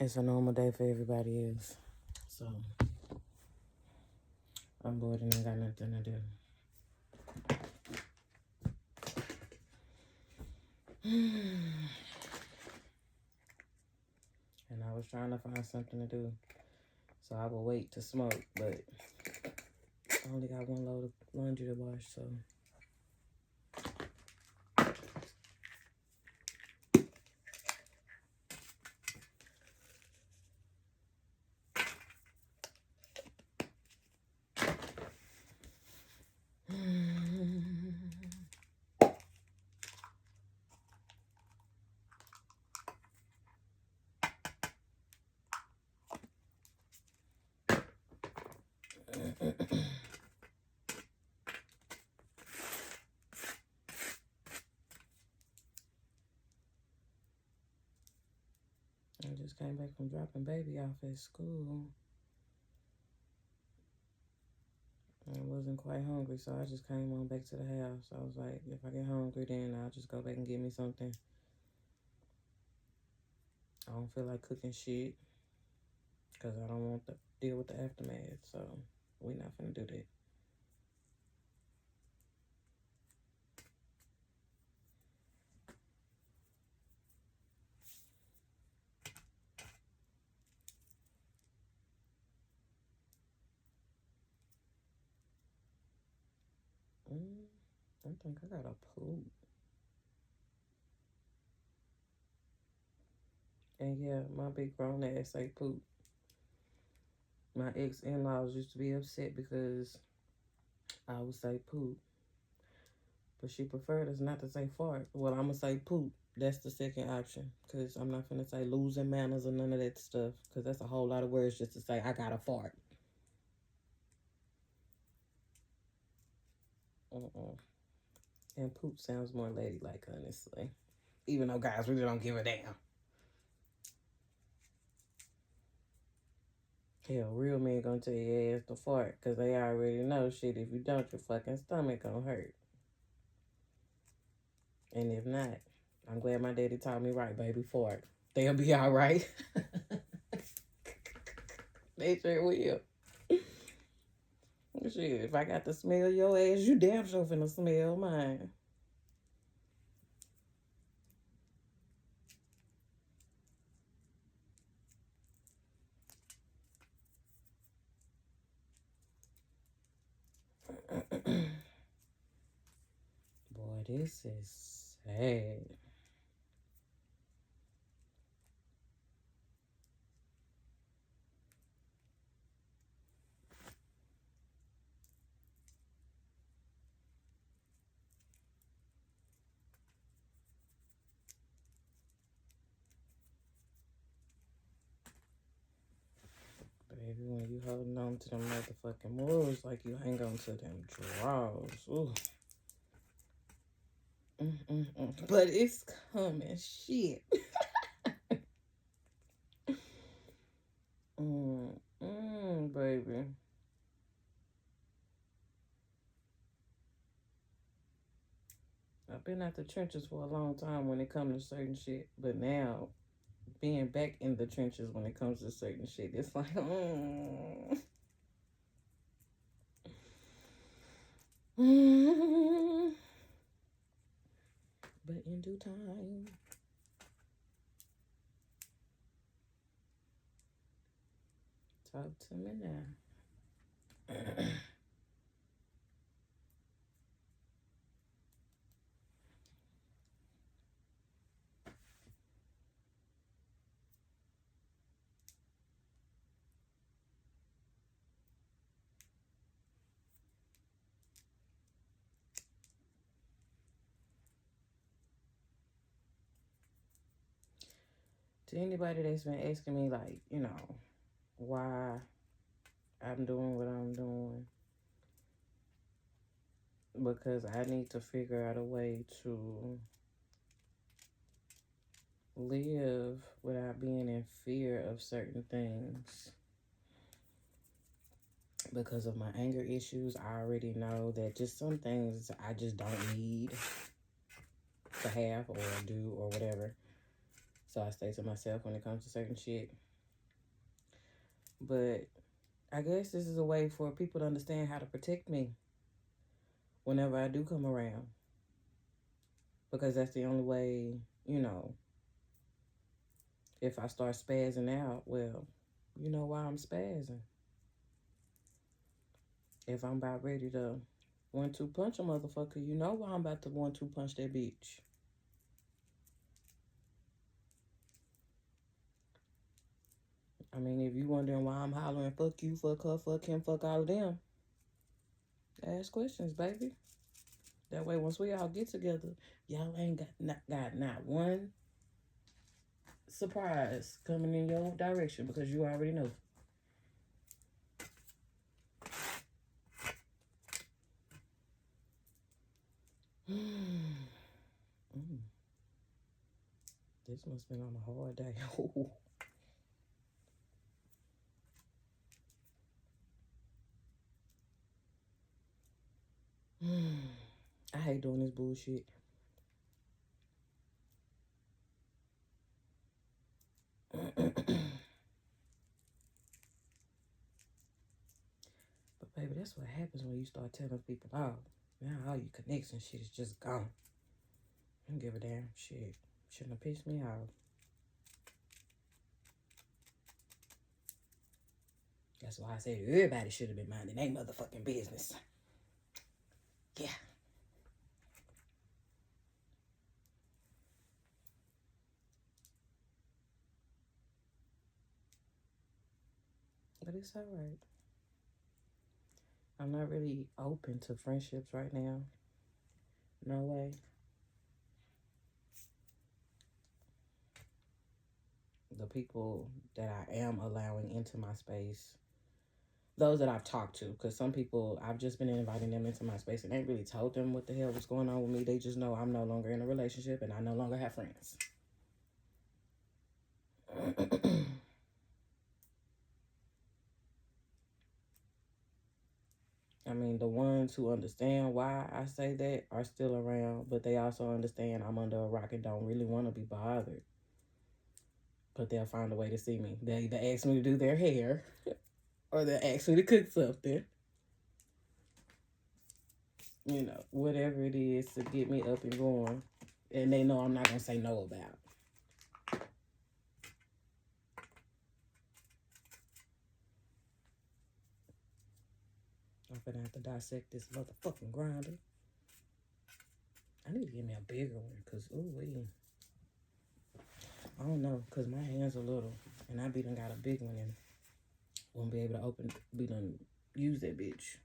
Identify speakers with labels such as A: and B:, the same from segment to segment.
A: It's a normal day for everybody else. So I'm bored and ain't got nothing to do. And I was trying to find something to do. So I will wait to smoke, but I only got one load of laundry to wash, so. I just came back from dropping baby off at school. I wasn't quite hungry, so I just came on back to the house. I was like, if I get hungry, then I'll just go back and get me something. I don't feel like cooking shit because I don't want to deal with the aftermath, so we're not finna do that. I think I got a poop. And yeah, my big grown ass say poop. My ex-in-laws used to be upset because I would say poop. But she preferred us not to say fart. Well, I'm going to say poop. That's the second option. Because I'm not going to say losing manners or none of that stuff. Because that's a whole lot of words just to say, I got a fart. And poop sounds more ladylike, honestly. Even though guys really don't give a damn. Hell, real men gonna tell your ass to fart. Because they already know shit. If you don't, your fucking stomach gonna hurt. And if not, I'm glad my daddy taught me right, baby, fart. They'll be all right. They sure will. Shit, if I got to smell your ass, you damn sure finna smell mine. Boy, this is sad. Baby, when you holding on to them motherfucking wolves like you hang on to them drawers. Ooh. But it's coming. Shit. Baby. I've been at the trenches for a long time when it comes to certain shit. But now, being back in the trenches when it comes to certain shit, it's like, But in due time. Talk to me now. To anybody that's been asking me, like, why I'm doing what I'm doing, because I need to figure out a way to live without being in fear of certain things. Because of my anger issues, I already know that just some things I just don't need to have or do or whatever. So I stay to myself when it comes to certain shit. But I guess this is a way for people to understand how to protect me whenever I do come around. Because that's the only way, you know, if I start spazzing out, well, you know why I'm spazzing. If I'm about ready to 1-2 punch a motherfucker, you know why I'm about to 1-2 punch that bitch. I mean, if you wondering why I'm hollering, fuck you, fuck her, fuck him, fuck all of them, ask questions, baby. That way, once we all get together, y'all ain't got not one surprise coming in your direction because you already know. This must have been on a hard day. I hate doing this bullshit. But baby, that's what happens when you start telling people, oh, now all your connection shit is just gone. I don't give a damn shit. Shouldn't have pissed me off. That's why I said everybody should have been minding their motherfucking business. Yeah. But it's all right. I'm not really open to friendships right now. No way. The people that I am allowing into my space, those that I've talked to, because some people, I've just been inviting them into my space and ain't really told them what the hell was going on with me. They just know I'm no longer in a relationship and I no longer have friends. I mean, the ones who understand why I say that are still around, but they also understand I'm under a rock and don't really want to be bothered. But they'll find a way to see me. They'll either ask me to do their hair or they'll ask me to cook something. You know, whatever it is to get me up and going. And they know I'm not going to say no about. I'm gonna have to dissect this motherfucking grinder. I need to get me a bigger one, because, ooh, I don't know, because my hands are little, and I be done got a big one, and won't be able to use that bitch.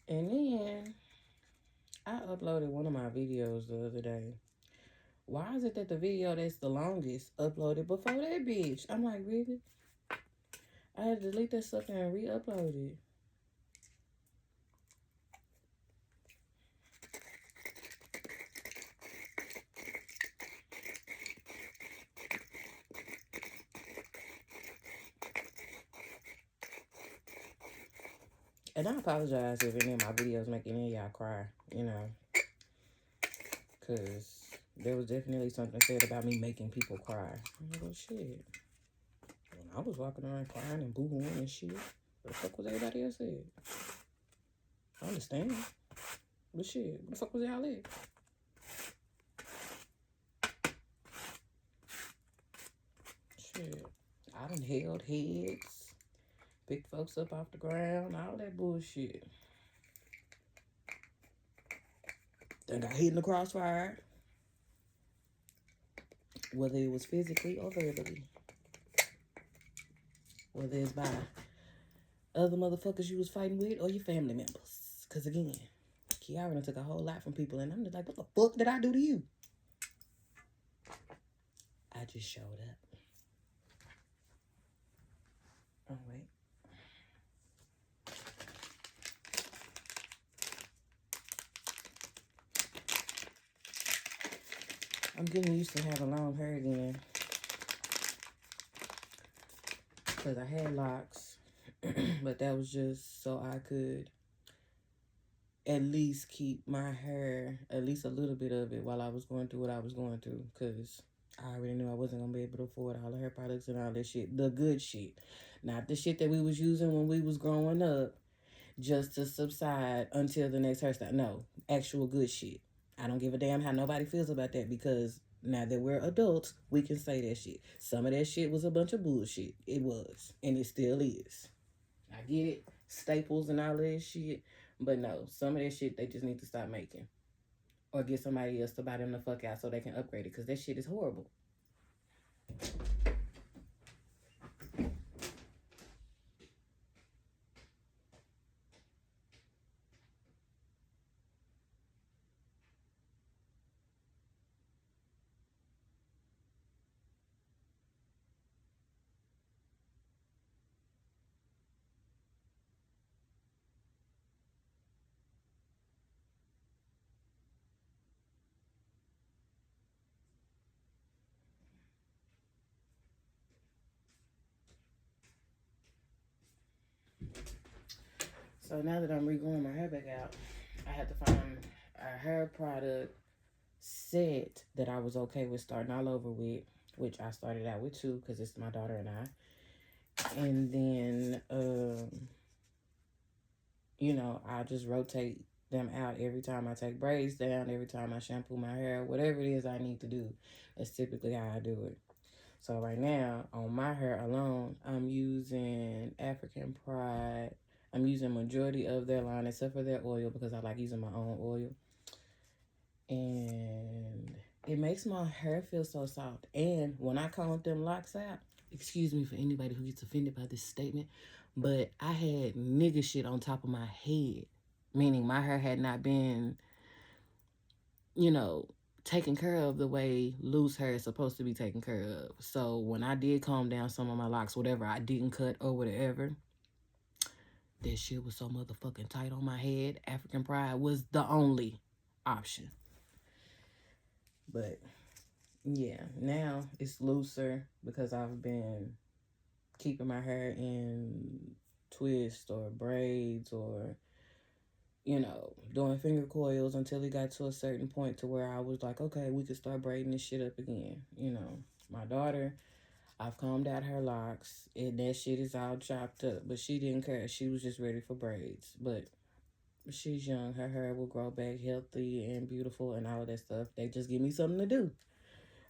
A: And then I uploaded one of my videos the other day. Why is it that the video that's the longest uploaded before that bitch? I'm like, really? I had to delete that sucker and re-upload it. And I apologize if any of my videos make any of y'all cry, you know. Because there was definitely something said about me making people cry. I'm like, well, shit. When I was walking around crying and boo-hooing and shit, what the fuck was everybody else said? I understand. But shit, what the fuck was y'all at? Shit. I done held heads, picked folks up off the ground, all that bullshit. Then got hit in the crossfire. Whether it was physically or verbally. Whether it's by other motherfuckers you was fighting with or your family members. Because again, Kiara done took a whole lot from people, and I'm just like, what the fuck did I do to you? I just showed up. Oh, wait. I'm getting used to having long hair again. Because I had locks. But that was just so I could at least keep my hair, at least a little bit of it, while I was going through what I was going through. Because I already knew I wasn't going to be able to afford all the hair products and all that shit. The good shit. Not the shit that we was using when we was growing up just to subside until the next hairstyle. No, actual good shit. I don't give a damn how nobody feels about that, because now that we're adults, we can say that shit. Some of that shit was a bunch of bullshit. It was. And it still is. I get it. Staples and all that shit. But no, some of that shit they just need to stop making. Or get somebody else to buy them the fuck out so they can upgrade it. Because that shit is horrible. So now that I'm regrowing my hair back out, I had to find a hair product set that I was okay with starting all over with, which I started out with two because it's my daughter and I. And then, I just rotate them out every time I take braids down, every time I shampoo my hair, whatever it is I need to do. That's typically how I do it. So right now, on my hair alone, I'm using African Pride. I'm using majority of their line except for their oil because I like using my own oil. And it makes my hair feel so soft. And when I comb them locks out, excuse me for anybody who gets offended by this statement, but I had nigga shit on top of my head, meaning my hair had not been, you know, taken care of the way loose hair is supposed to be taken care of. So when I did calm down some of my locks, whatever I didn't cut or whatever, that shit was so motherfucking tight on my head. African Pride was the only option. But yeah, now it's looser because I've been keeping my hair in twists or braids or doing finger coils until it got to a certain point to where I was like, okay, we could start braiding this shit up again. My daughter, I've combed out her locks and that shit is all chopped up, but she didn't care. She was just ready for braids. But she's young. Her hair will grow back healthy and beautiful and all of that stuff. They just give me something to do.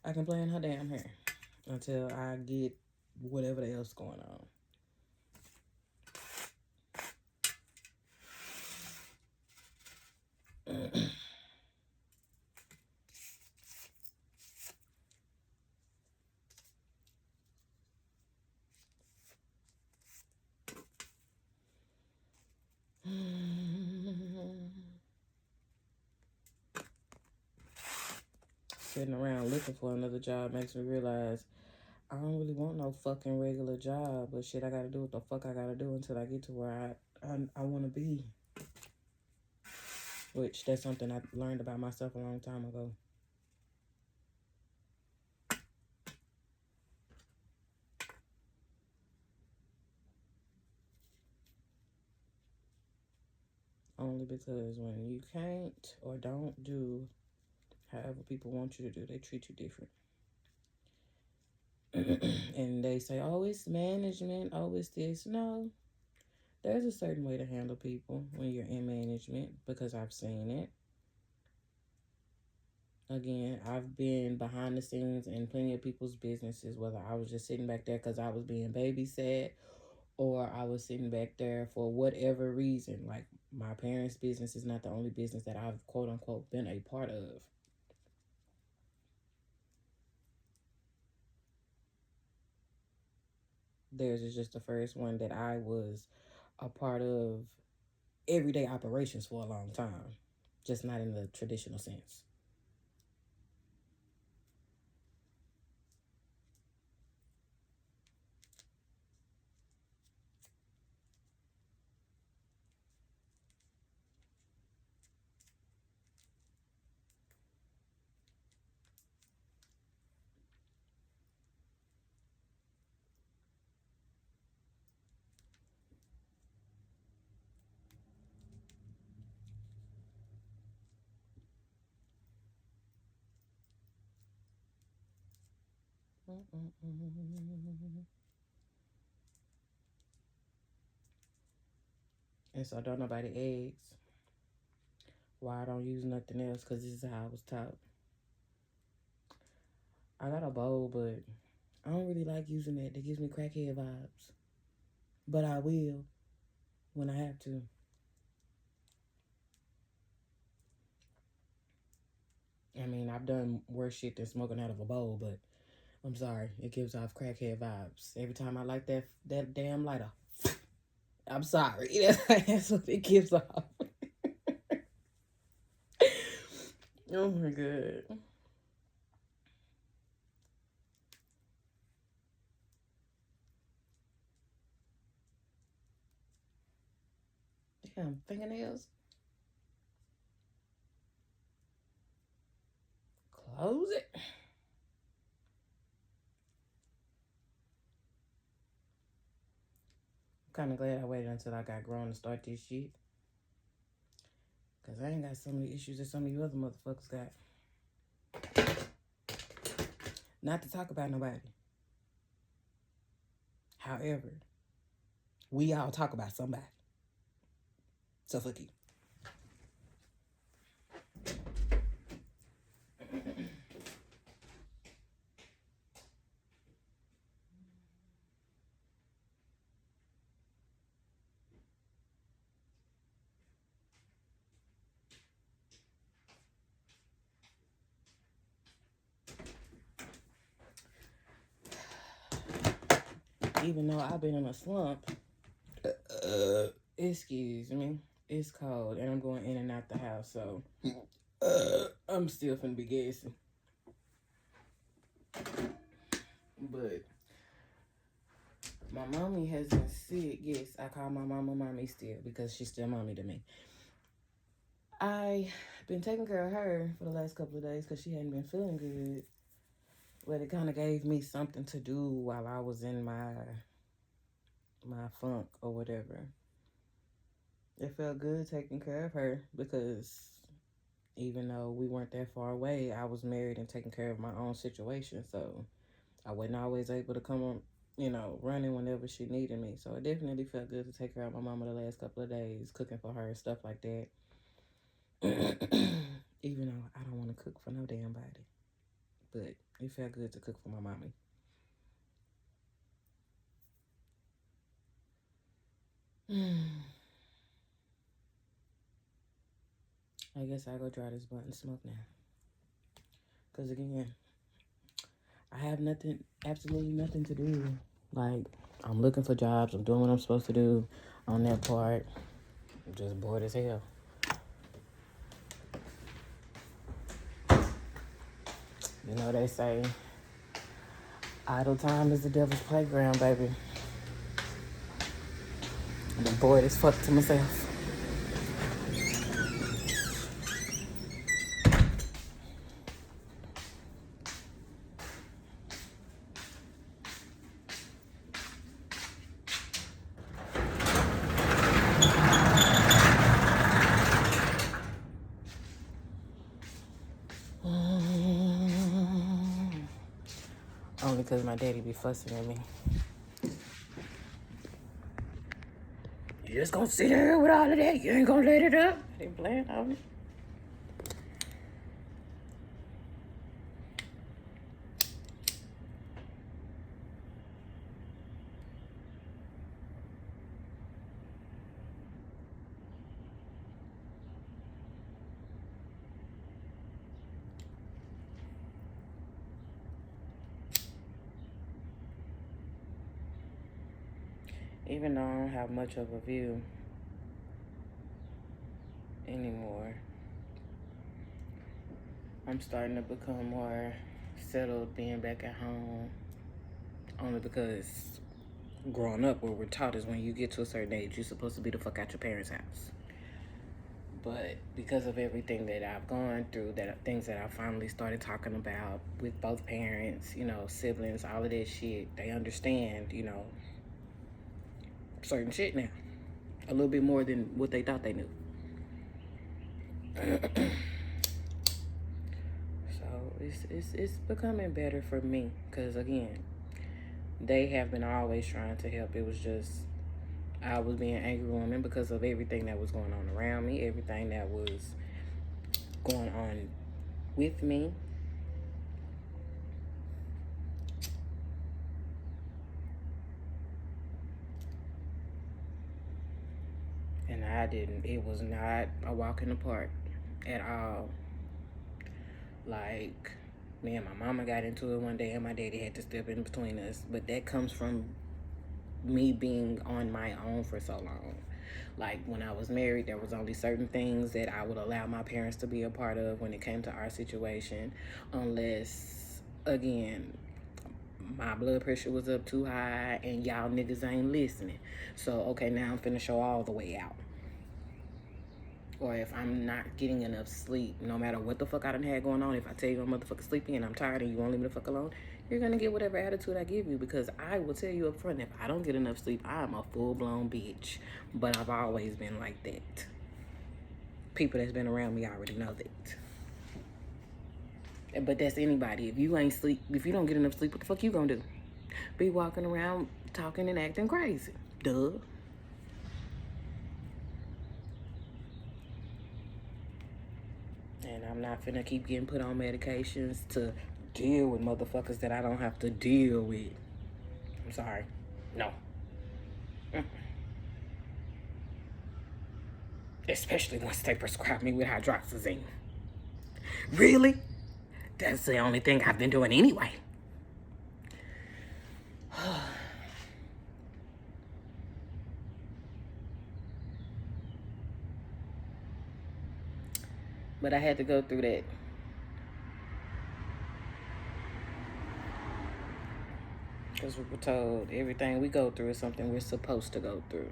A: I can play in her damn hair until I get whatever else going on. Sitting around looking for another job makes me realize I don't really want no fucking regular job, but shit, I gotta do what the fuck I gotta do until I get to where I want to be. Which that's something I learned about myself a long time ago. Only because when you can't or don't do however people want you to do, they treat you different. And they say, oh, it's management, oh, it's this. No, there's a certain way to handle people when you're in management because I've seen it. Again, I've been behind the scenes in plenty of people's businesses, whether I was just sitting back there because I was being babysat or I was sitting back there for whatever reason. Like, my parents' business is not the only business that I've, quote unquote, been a part of. Theirs is just the first one that I was a part of everyday operations for a long time, just not in the traditional sense. And so don't nobody ask why I don't use nothing else, because this is how I was taught. I got a bowl, but I don't really like using that. That gives me crackhead vibes. But I will when I have to. I mean, I've done worse shit than smoking out of a bowl, but I'm sorry, it gives off crackhead vibes. Every time I light that damn lighter, I'm sorry. That's what it gives off. Oh my god. Damn, fingernails. Close it. I'm kind of glad I waited until I got grown to start this shit. Because I ain't got so many issues that some of you other motherfuckers got. Not to talk about nobody. However, we all talk about somebody. So fuck you. Even though I've been in a slump, excuse me, it's cold and I'm going in and out the house, so I'm still finna be gassing. But my mommy has been sick. Yes, I call my mama mommy still because she's still mommy to me. I been taking care of her for the last couple of days because she hadn't been feeling good. But it kind of gave me something to do while I was in my funk or whatever. It felt good taking care of her because even though we weren't that far away, I was married and taking care of my own situation. So I wasn't always able to come on, running whenever she needed me. So it definitely felt good to take care of my mama the last couple of days, cooking for her and stuff like that. Even though I don't want to cook for no damn body. But it felt good to cook for my mommy. I guess I'll go dry this blunt and smoke now. Because again, I have absolutely nothing to do. Like, I'm looking for jobs. I'm doing what I'm supposed to do on that part. I'm just bored as hell. You know, they say, idle time is the devil's playground, baby. I'm bored as fuck to myself. Only because my daddy be fussing at me. You just gonna sit here with all of that? You ain't gonna let it up? They playing on it. Even though I don't have much of a view anymore, I'm starting to become more settled being back at home. Only because growing up, what we're taught is when you get to a certain age, you're supposed to be the fuck out your parents' house. But because of everything that I've gone through, things that I finally started talking about with both parents, siblings, all of that shit, they understand, certain shit now. A little bit more than what they thought they knew. So it's becoming better for me. Because, again, they have been always trying to help. It was just, I was being angry woman because of everything that was going on around me, everything that was going on with me. And it was not a walk in the park at all. Like, me and my mama got into it one day and my daddy had to step in between us. But that comes from me being on my own for so long. Like, when I was married, there was only certain things that I would allow my parents to be a part of when it came to our situation, unless, again, my blood pressure was up too high and y'all niggas ain't listening. So, okay, now I'm finna show all the way out. Or if I'm not getting enough sleep, no matter what the fuck I done had going on, if I tell you I'm motherfucking sleepy and I'm tired and you won't leave me the fuck alone, you're gonna get whatever attitude I give you, because I will tell you up front, if I don't get enough sleep, I'm a full-blown bitch. But I've always been like that. People that's been around me already know that. But that's anybody. If you don't get enough sleep, what the fuck you gonna do? Be walking around talking and acting crazy. Duh. And I'm not finna keep getting put on medications to deal with motherfuckers that I don't have to deal with. I'm sorry. No. Especially once they prescribe me with hydroxyzine. Really? That's the only thing I've been doing anyway. But I had to go through that. Because we were told everything we go through is something we're supposed to go through.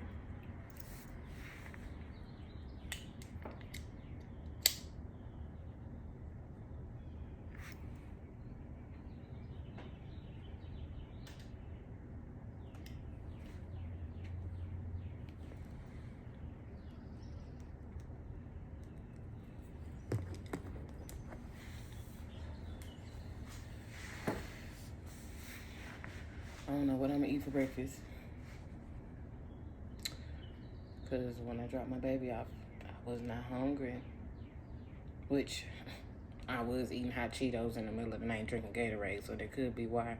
A: I don't know what I'm gonna eat for breakfast. Because when I dropped my baby off, I was not hungry. Which, I was eating hot Cheetos in the middle of the night drinking Gatorade, so that could be why.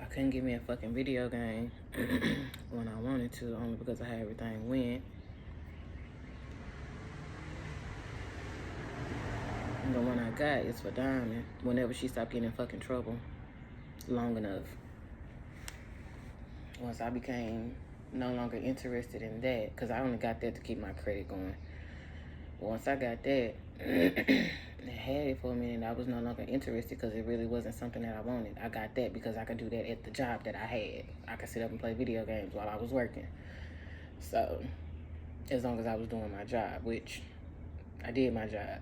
A: I couldn't get me a fucking video game when I wanted to, only because of how everything went. And the one I got is for Diamond, whenever she stopped getting in fucking trouble long enough. Once I became no longer interested in that, because I only got that to keep my credit going. Once I got that, I had it for a minute, I was no longer interested because it really wasn't something that I wanted. I got that because I could do that at the job that I had. I could sit up and play video games while I was working. So, as long as I was doing my job, which I did my job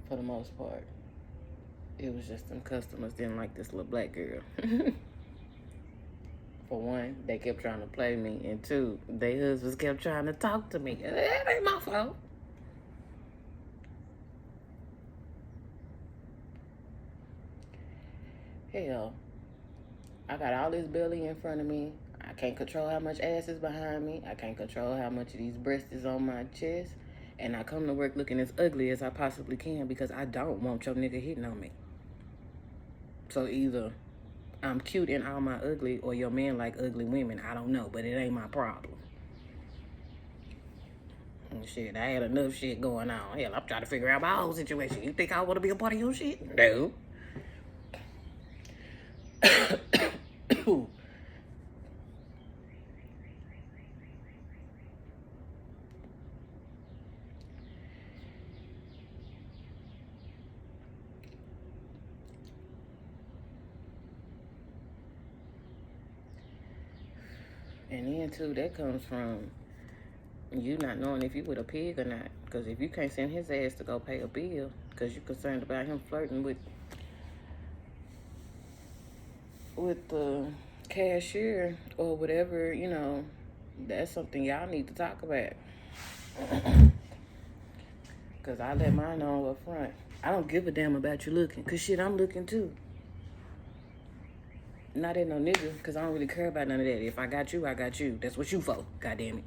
A: for the most part. It was just them customers didn't like this little black girl. For one, they kept trying to play me, and two, their husbands kept trying to talk to me. It ain't my fault. Hell, I got all this belly in front of me. I can't control how much ass is behind me. I can't control how much of these breasts is on my chest. And I come to work looking as ugly as I possibly can because I don't want your nigga hitting on me. So either I'm cute in all my ugly or your man like ugly women. I don't know, but it ain't my problem. And shit, I had enough shit going on. Hell, I'm trying to figure out my whole situation. You think I want to be a part of your shit? No. And then too, that comes from you not knowing if you with a pig or not. Because if you can't send his ass to go pay a bill because you're concerned about him flirting with the cashier or whatever, you know, that's something y'all need to talk about. Because I let mine know up front. I don't give a damn about you looking. Because shit, I'm looking too. Not at no nigga, because I don't really care about none of that. If I got you, I got you. That's what you for, goddamn it.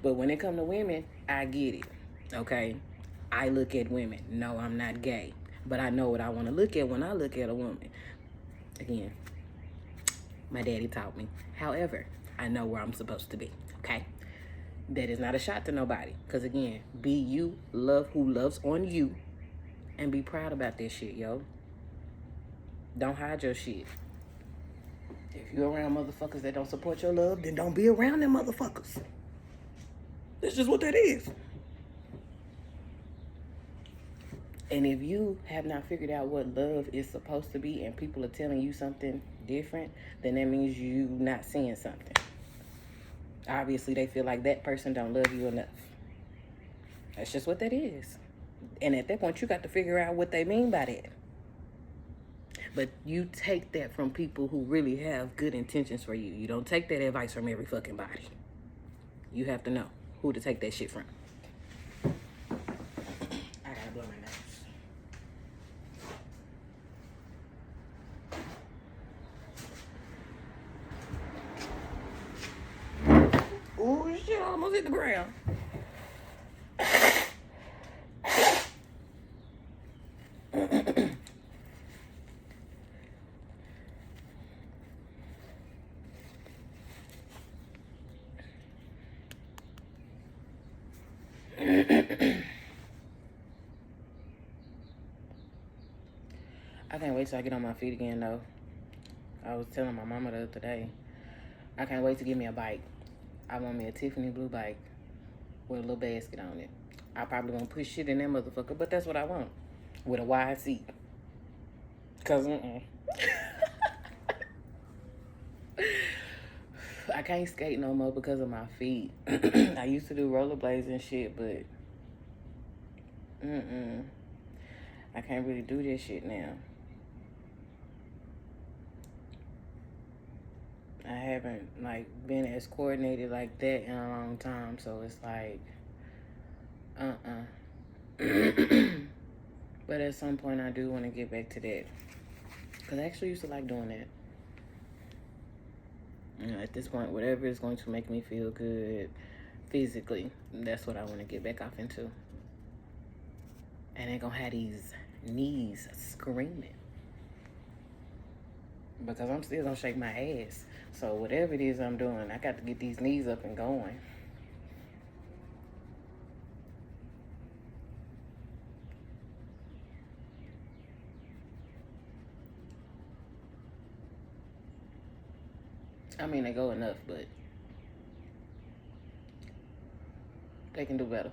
A: But when it come to women, I get it, okay? I look at women. No, I'm not gay. But I know what I want to look at when I look at a woman. Again, my daddy taught me. However, I know where I'm supposed to be, okay? That is not a shot to nobody. Because again, be you, love who loves on you, and be proud about this shit, yo. Don't hide your shit. If you're around motherfuckers that don't support your love, then don't be around them motherfuckers. That's just what that is. And if you have not figured out what love is supposed to be and people are telling you something different, then that means you not seeing something. Obviously, they feel like that person don't love you enough. That's just what that is. And at that point, you got to figure out what they mean by that. But you take that from people who really have good intentions for you. You don't take that advice from every fucking body. You have to know who to take that shit from. I gotta blow my nose. Oh shit, I almost hit the ground. I can't wait till I get on my feet again, though. I was telling my mama the other day, I can't wait to get me a bike. I want me a Tiffany blue bike with a little basket on it. I probably won't push shit in that motherfucker, but that's what I want. With a wide seat. Cause I can't skate no more because of my feet. I used to do rollerblades and shit, but I can't really do this shit now. I haven't like been as coordinated like that in a long time, so it's like But at some point I do want to get back to that, because I actually used to like doing that. You know, at this point, whatever is going to make me feel good physically, that's what I want to get back off into. And ain't gonna have these knees screaming, because I'm still gonna shake my ass. So whatever it is I'm doing, I got to get these knees up and going. I mean, they go enough, but they can do better.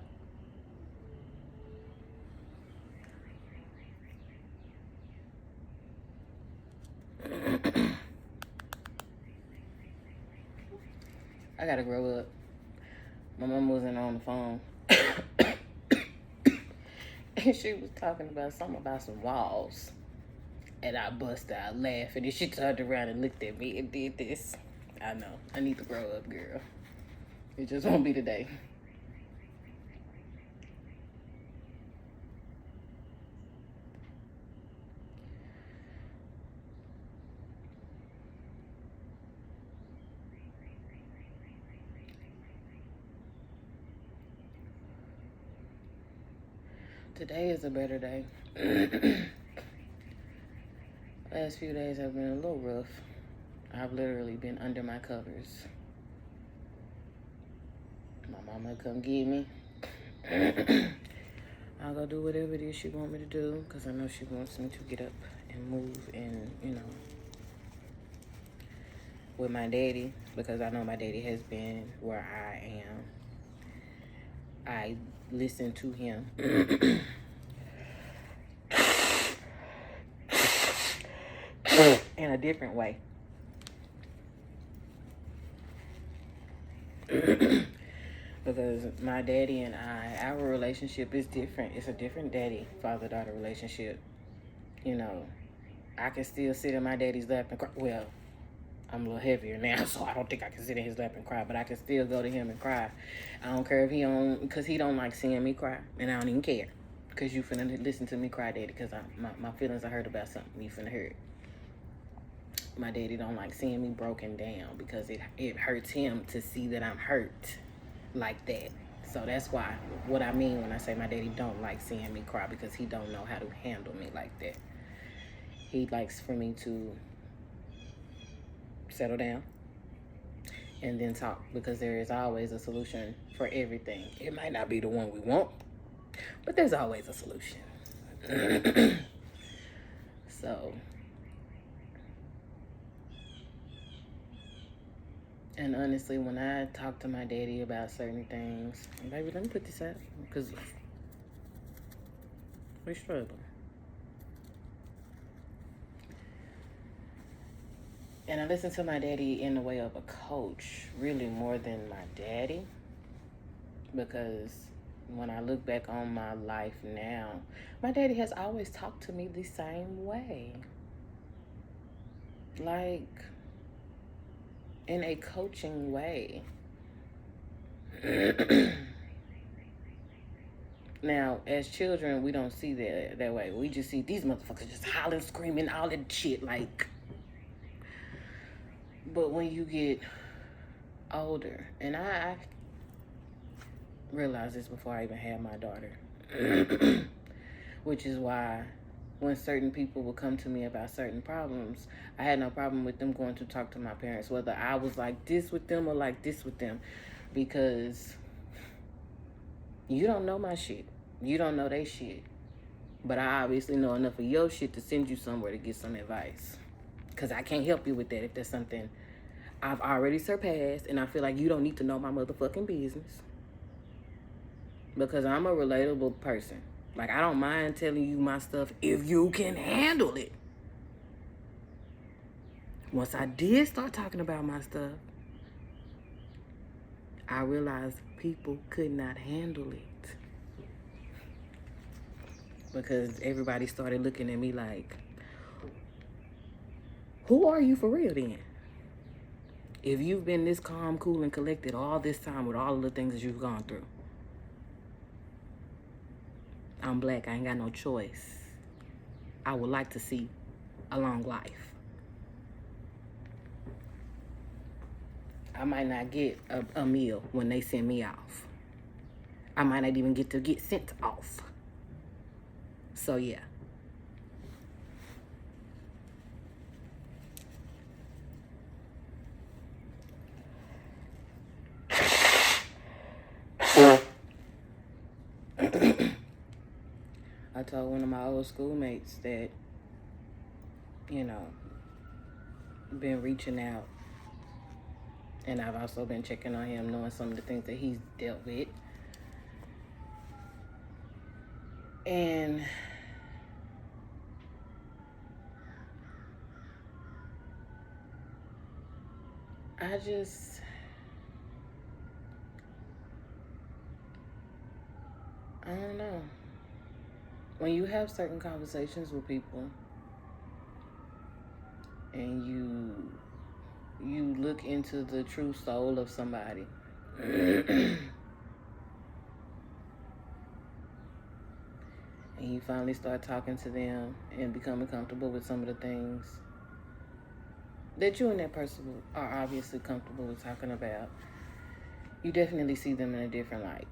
A: I gotta grow up. My mom wasn't on the phone. And she was talking about something about some walls. And I busted out laughing. And she turned around and looked at me and did this. I know. I need to grow up, girl. It just won't be today. Today is a better day. Last few days have been a little rough. I've literally been under my covers. My mama come get me. I'll go do whatever it is she want me to do, because I know she wants me to get up and move and, with my daddy, because I know my daddy has been where I am. I listen to him. In a different way. Because my daddy and our relationship is different. It's a different daddy, father-daughter relationship. I can still sit in my daddy's lap and cry. Well, I'm a little heavier now, so I don't think I can sit in his lap and cry, but I can still go to him and cry. I don't care if because he don't like seeing me cry, and I don't even care. Because you finna listen to me cry, daddy, because my feelings are hurt about something. You finna hurt. My daddy don't like seeing me broken down, because it hurts him to see that I'm hurt like that. So that's what I mean when I say my daddy don't like seeing me cry, because he don't know how to handle me like that. He likes for me to settle down and then talk, because there is always a solution for everything. It might not be the one we want, but there's always a solution. So, and honestly, when I talk to my daddy about certain things, baby, let me put this out, because we struggle. And I listen to my daddy in the way of a coach, really more than my daddy. Because when I look back on my life now, my daddy has always talked to me the same way. Like, in a coaching way. Now, as children, we don't see that way. We just see these motherfuckers just hollering, screaming, all that shit, like. But when you get older, and I realized this before I even had my daughter, which is why when certain people would come to me about certain problems, I had no problem with them going to talk to my parents, whether I was like this with them or like this with them, because you don't know my shit. You don't know they shit. But I obviously know enough of your shit to send you somewhere to get some advice. Because I can't help you with that if there's something I've already surpassed, and I feel like you don't need to know my motherfucking business. Because I'm a relatable person. Like, I don't mind telling you my stuff if you can handle it. Once I did start talking about my stuff, I realized people could not handle it. Because everybody started looking at me like, who are you for real then? If you've been this calm, cool, and collected all this time with all of the things that you've gone through. I'm black. I ain't got no choice. I would like to see a long life. I might not get a meal when they send me off. I might not even get sent off. So, yeah. I told one of my old schoolmates that, been reaching out. And I've also been checking on him, knowing some of the things that he's dealt with. And I don't know. When you have certain conversations with people and you look into the true soul of somebody, and you finally start talking to them and becoming comfortable with some of the things that you and that person are obviously comfortable with talking about, you definitely see them in a different light.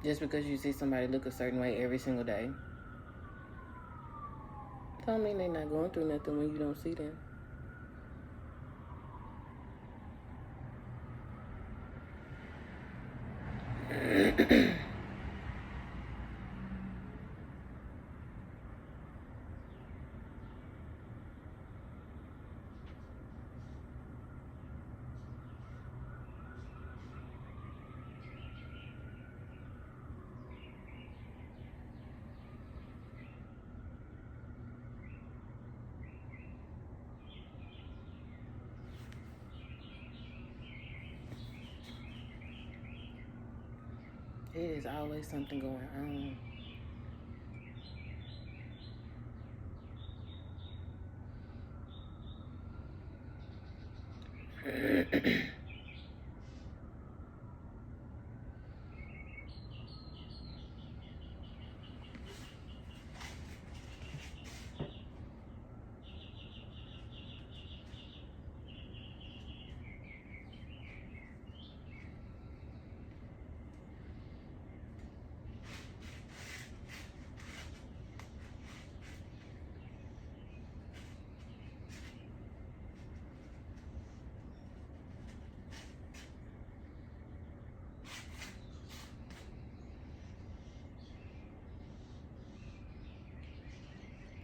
A: Just because you see somebody look a certain way every single day, don't mean they're not going through nothing when you don't see them. It is always something going on.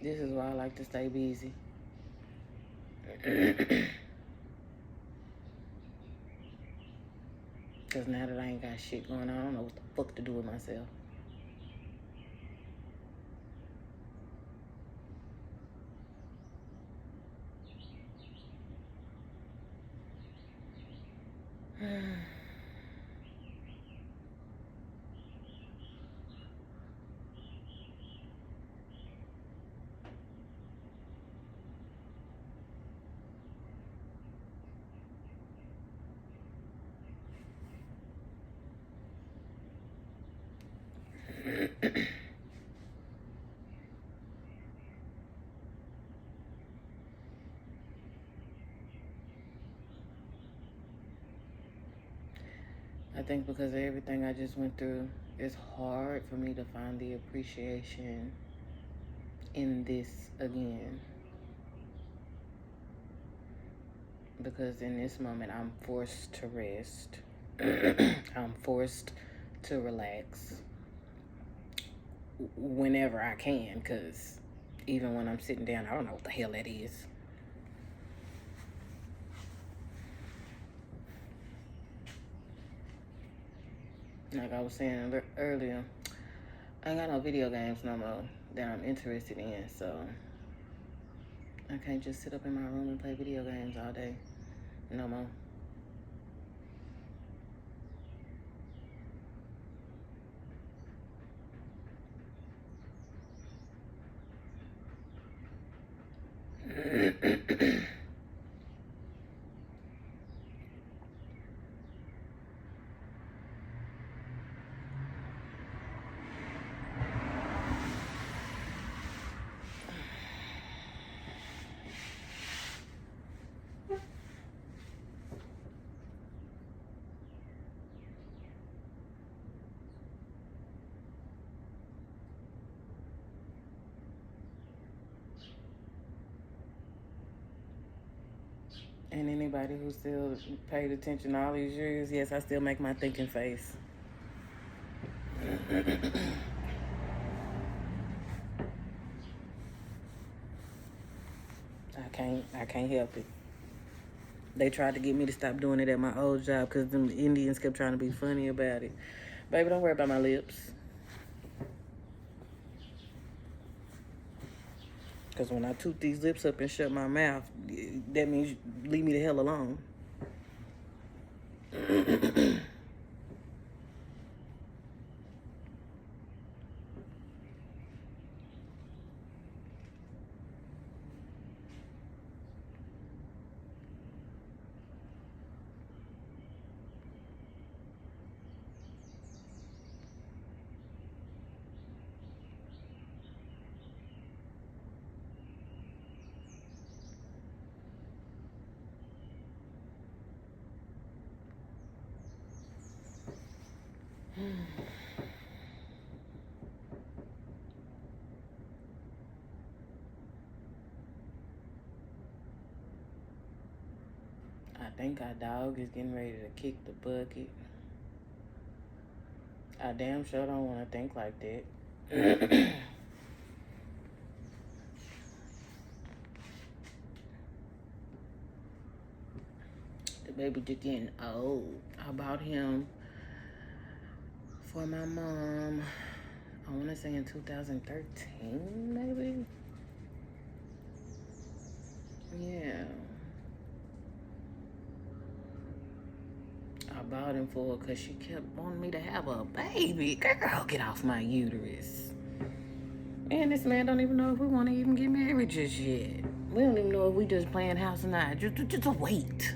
A: This is why I like to stay busy. Because now that I ain't got shit going on, I don't know what the fuck to do with myself. I think because of everything I just went through, it's hard for me to find the appreciation in this again. Because in this moment, I'm forced to rest. I'm forced to relax whenever I can, because even when I'm sitting down, I don't know what the hell that is. Like I was saying earlier, I ain't got no video games no more that I'm interested in, so I can't just sit up in my room and play video games all day no more. And anybody who still paid attention all these years, yes, I still make my thinking face. I can't help it. They tried to get me to stop doing it at my old job because them Indians kept trying to be funny about it. Baby, don't worry about my lips. Because when I toot these lips up and shut my mouth, that means leave me the hell alone. think our dog is getting ready to kick the bucket. I damn sure don't want to think like that. The baby just getting old. I bought him for my mom, I want to say in 2013, maybe? Yeah. I bought him for her because she kept wanting me to have a baby. Girl, get off my uterus. And this man don't even know if we want to even get married just yet. We don't even know if we just playing house or not. Just wait.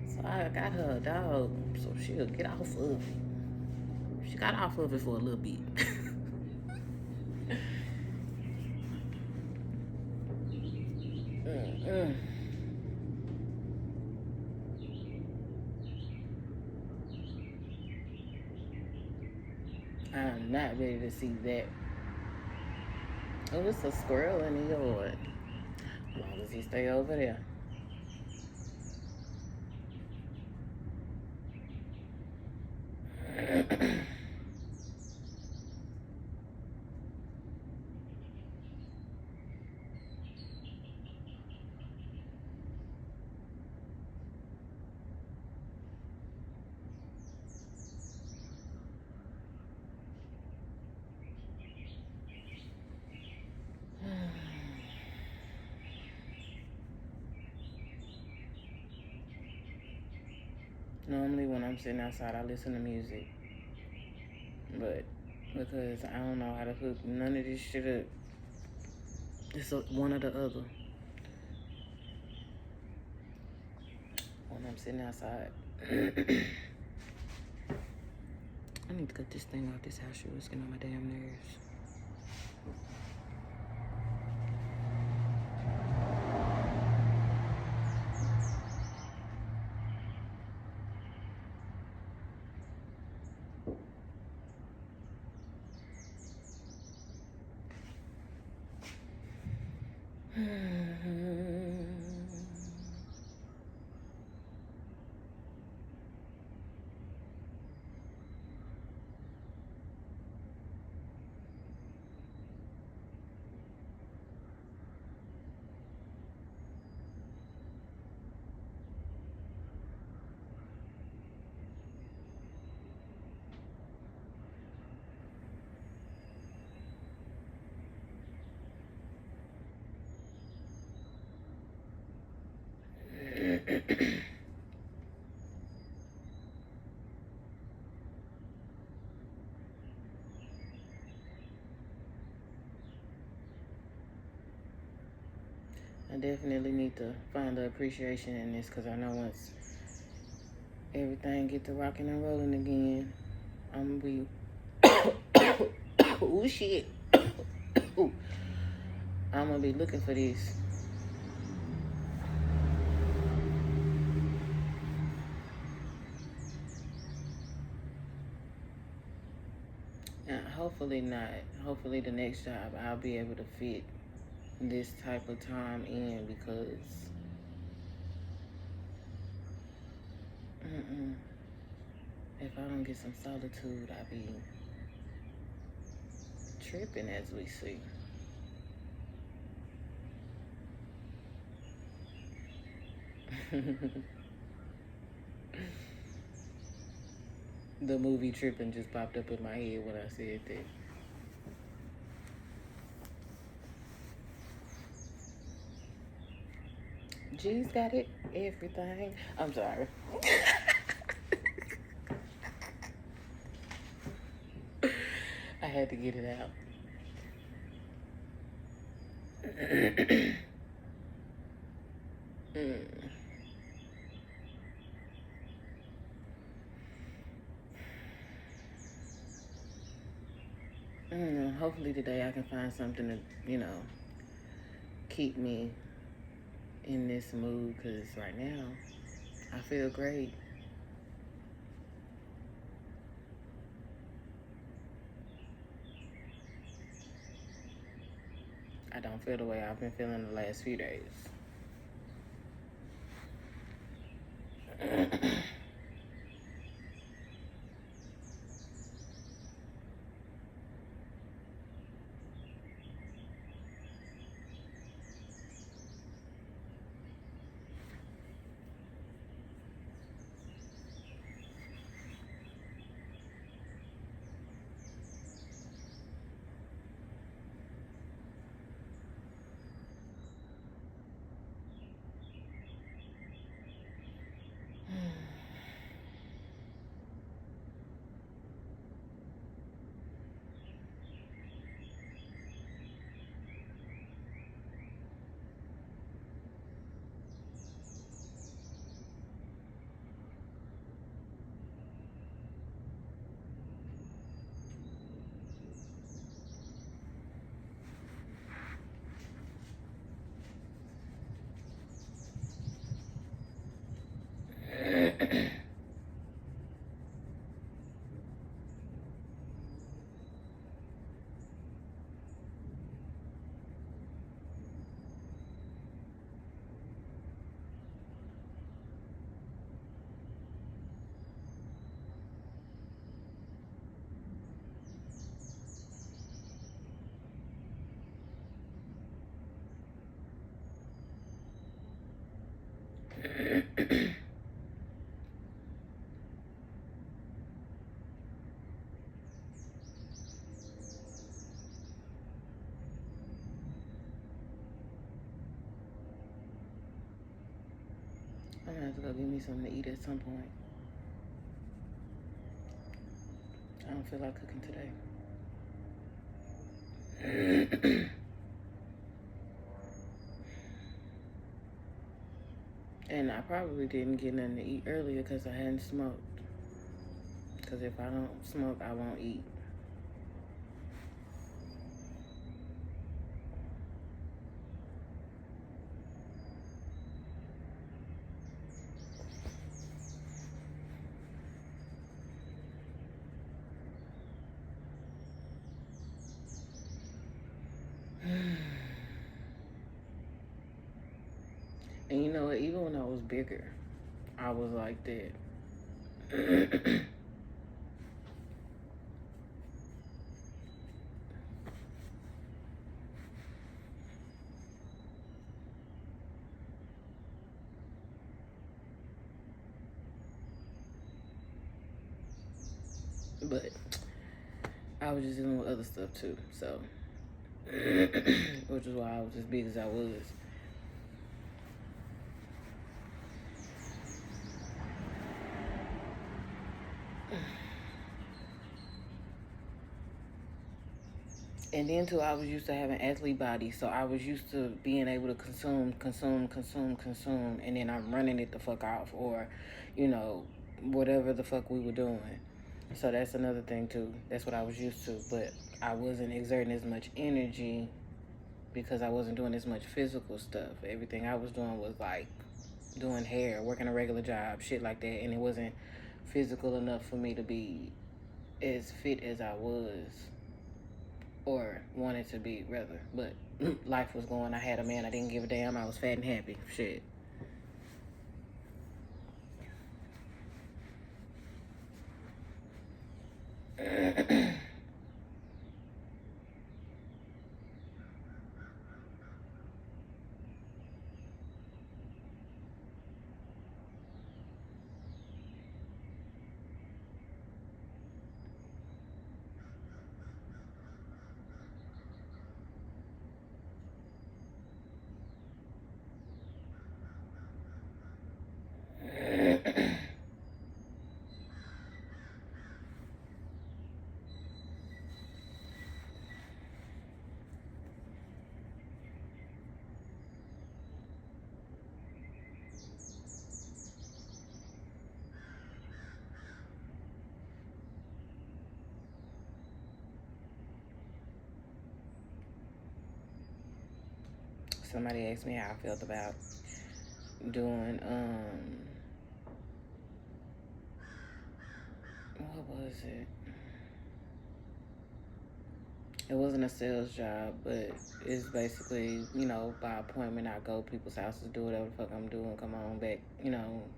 A: So I got her a dog so she'll get off of it. She got off of it for a little bit. I'm not ready to see that. Oh, it's a squirrel in the yard. As long as he stay over there. Normally when I'm sitting outside, I listen to music. But because I don't know how to hook none of this shit up, it's one or the other. When I'm sitting outside. I need to cut this thing off this house shit. It's getting on my damn nerves. I definitely need to find the appreciation in this because I know once everything get to rocking and rolling again, I'm gonna be oh shit. I'm gonna be looking for this. Hopefully not. Hopefully the next job I'll be able to fit this type of time in because if I don't get some solitude, I be tripping as we see. The movie Tripping just popped up in my head when I said that. G's got it, everything. I'm sorry. I had to get it out. Hopefully today I can find something to, keep me in this mood because right now I feel great. I don't feel the way I've been feeling the last few days. I'm gonna have to go get me something to eat at some point. I don't feel like cooking today. And I probably didn't get nothing to eat earlier because I hadn't smoked. Because if I don't smoke, I won't eat. And you know what? Even when I was bigger, I was like that. But I was just dealing with other stuff too, so which is why I was as big as I was. And then too, I was used to having athlete body, so I was used to being able to consume, and then I'm running it the fuck off, or, you know, whatever the fuck we were doing. So that's another thing too. That's what I was used to, but I wasn't exerting as much energy because I wasn't doing as much physical stuff. Everything I was doing was like doing hair, working a regular job, shit like that, and it wasn't physical enough for me to be as fit as I was or wanted to be, rather. But life was going. I had a man. I didn't give a damn. I was fat and happy. Shit. Somebody asked me how I felt about doing what was it? It wasn't a sales job, but it's basically, by appointment. I go to people's houses, do whatever the fuck I'm doing, come on back, to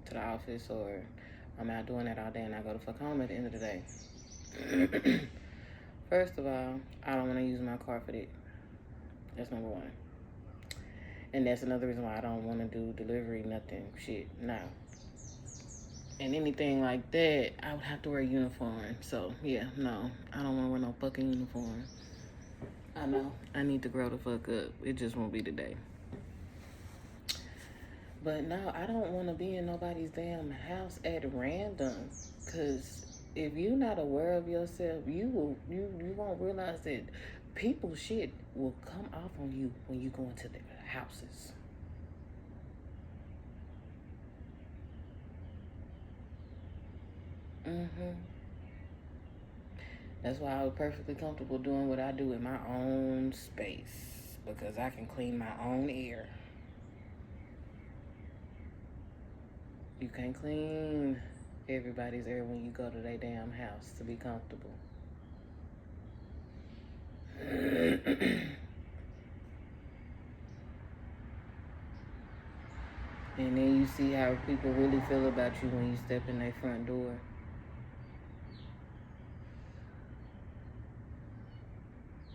A: the office, or I'm out doing that all day and I go to fuck home at the end of the day. First of all, I don't want to use my car for that. That's number one. And that's another reason why I don't want to do delivery, nothing, shit, no. And anything like that, I would have to wear a uniform. So, yeah, no, I don't want to wear no fucking uniform. I know. I need to grow the fuck up. It just won't be today. But no, I don't want to be in nobody's damn house at random. Because if you're not aware of yourself, you won't realize that people's shit will come off on you when you go into their houses. That's why I was perfectly comfortable doing what I do in my own space, because I can clean my own air. You can't clean everybody's air when you go to their damn house to be comfortable. And then you see how people really feel about you when you step in their front door.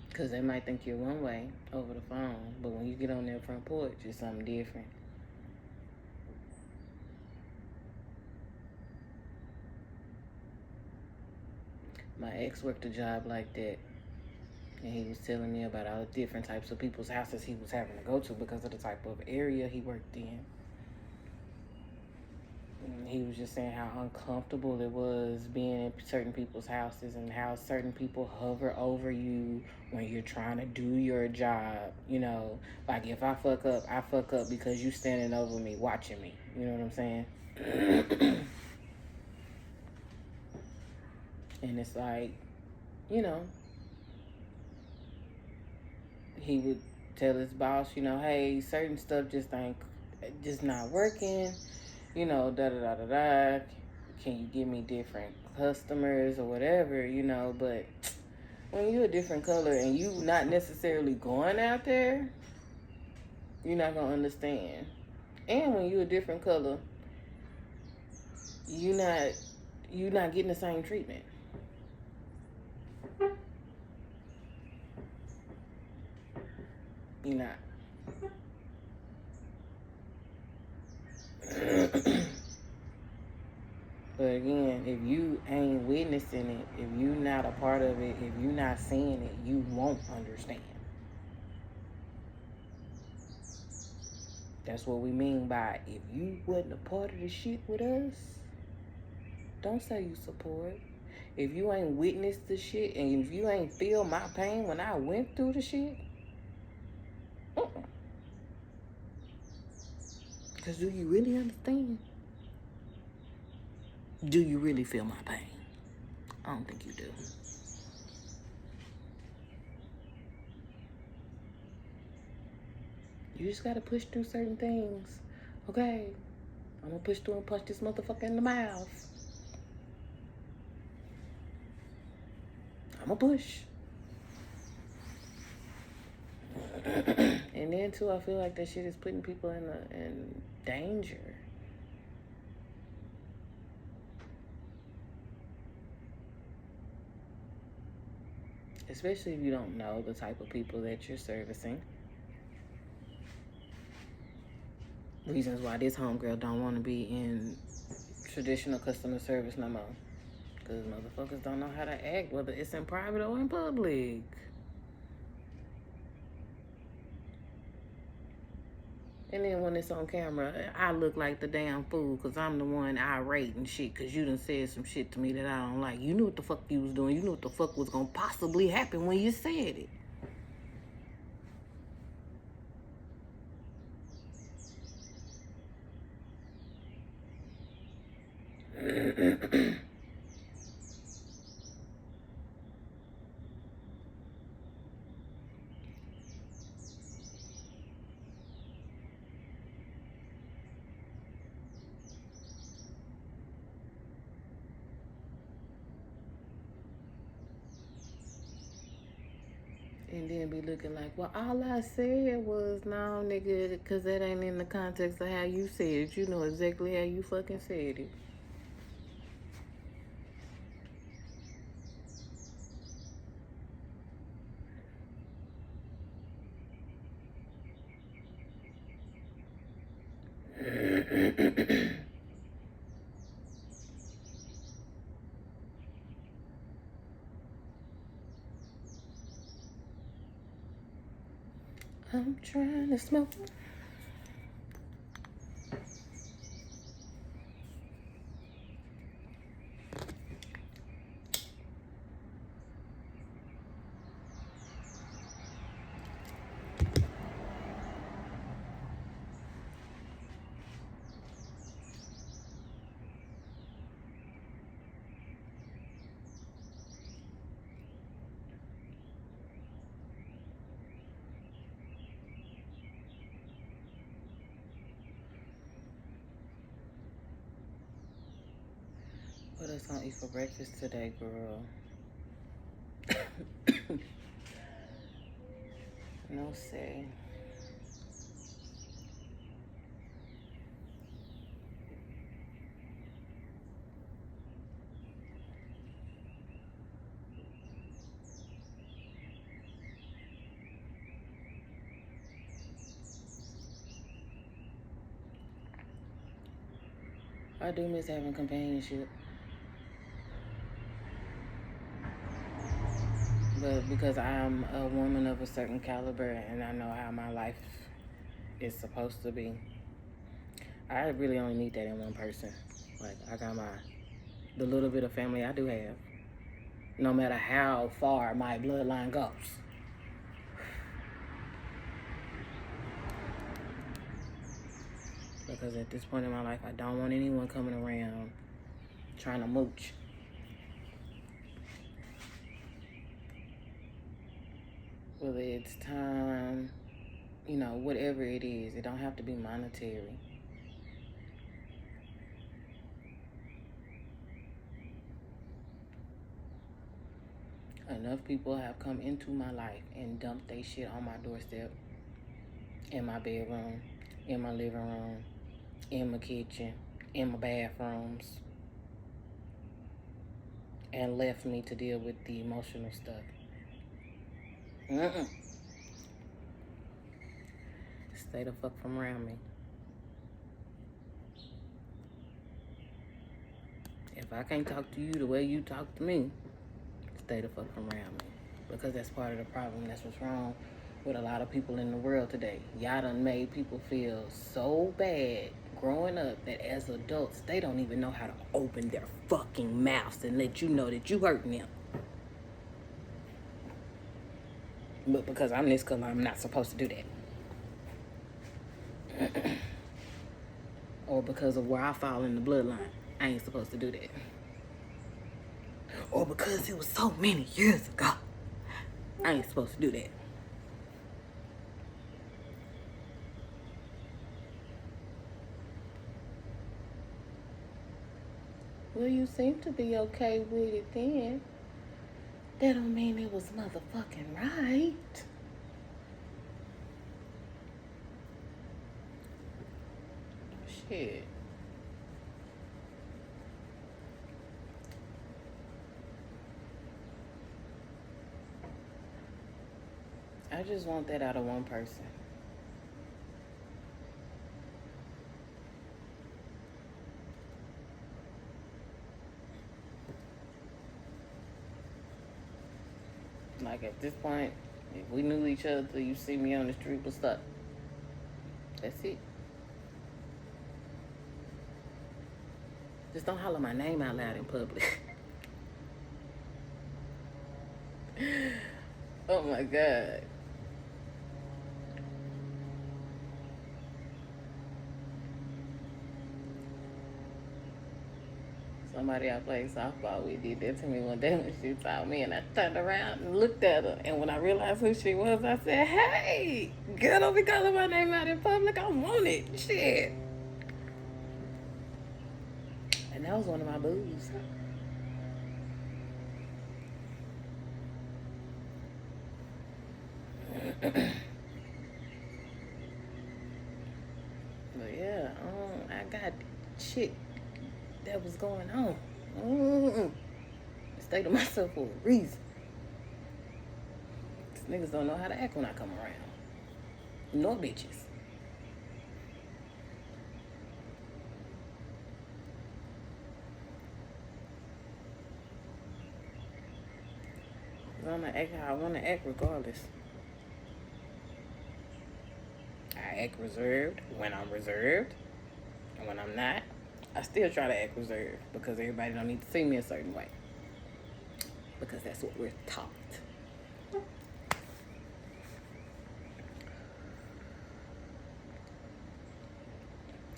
A: Because they might think you're one way over the phone, but when you get on their front porch, it's something different. My ex worked a job like that, and he was telling me about all the different types of people's houses he was having to go to because of the type of area he worked in. And he was just saying how uncomfortable it was being in certain people's houses and how certain people hover over you when you're trying to do your job. Like if I fuck up because you standing over me, watching me. You know what I'm saying? And it's like, he would tell his boss, hey, certain stuff just not working, da da da da da. Can you give me different customers or whatever, but when you a different color and you not necessarily going out there, you're not gonna understand. And when you a different color, you not getting the same treatment. You're not. But again, if you ain't witnessing it, if you not a part of it, if you not seeing it, you won't understand. That's what we mean by if you wasn't a part of the shit with us, don't say you support. If you ain't witnessed the shit and if you ain't feel my pain when I went through the shit, because do you really understand? Do you really feel my pain? I don't think you do. You just gotta push through certain things. Okay, I'm gonna push through and punch this motherfucker in the mouth. I'm gonna push. And then too, I feel like that shit is putting people in danger. Especially if you don't know the type of people that you're servicing. Reasons why this homegirl don't want to be in traditional customer service no more. Because motherfuckers don't know how to act, whether it's in private or in public. And then when it's on camera, I look like the damn fool because I'm the one irate and shit because you done said some shit to me that I don't like. You knew what the fuck you was doing. You knew what the fuck was going to possibly happen when you said it. And then be looking like, well, all I said was, no, nigga, because that ain't in the context of how you said it. You know exactly how you fucking said it. I'm trying to smoke. What else gonna eat for breakfast today, girl? No say. I do miss having companionship. But because I'm a woman of a certain caliber and I know how my life is supposed to be, I really only need that in one person. Like, I got the little bit of family I do have, no matter how far my bloodline goes. Because at this point in my life, I don't want anyone coming around trying to mooch. Whether it's time, whatever it is, it don't have to be monetary. Enough people have come into my life and dumped their shit on my doorstep, in my bedroom, in my living room, in my kitchen, in my bathrooms, and left me to deal with the emotional stuff. Stay the fuck from around me. If I can't talk to you the way you talk to me, stay the fuck from around me. Because that's part of the problem. That's what's wrong with a lot of people in the world today. Y'all done made people feel so bad growing up that as adults, they don't even know how to open their fucking mouths and let you know that you hurting them. But because I'm this color, I'm not supposed to do that. Or because of where I fall in the bloodline, I ain't supposed to do that. Or because it was so many years ago, I ain't supposed to do that. Well, you seem to be okay with it then. That don't mean it was motherfucking right. Shit. I just want that out of one person. Like, at this point, if we knew each other, you see me on the street, what's up? That's it. Just don't holler my name out loud in public. Oh my God. Somebody I played softball with did that to me one day when she saw me, and I turned around and looked at her. And when I realized who she was, I said, "Hey, girl, don't be calling my name out in public. I want it. Shit." And that was one of my boos. But yeah, I got shit that was going on. I stayed to myself for a reason. Cause niggas don't know how to act when I come around. Nor bitches. Cause I'm gonna act how I wanna act regardless. I act reserved when I'm reserved. And when I'm not, I still try to act reserved because everybody don't need to see me a certain way. Because that's what we're taught.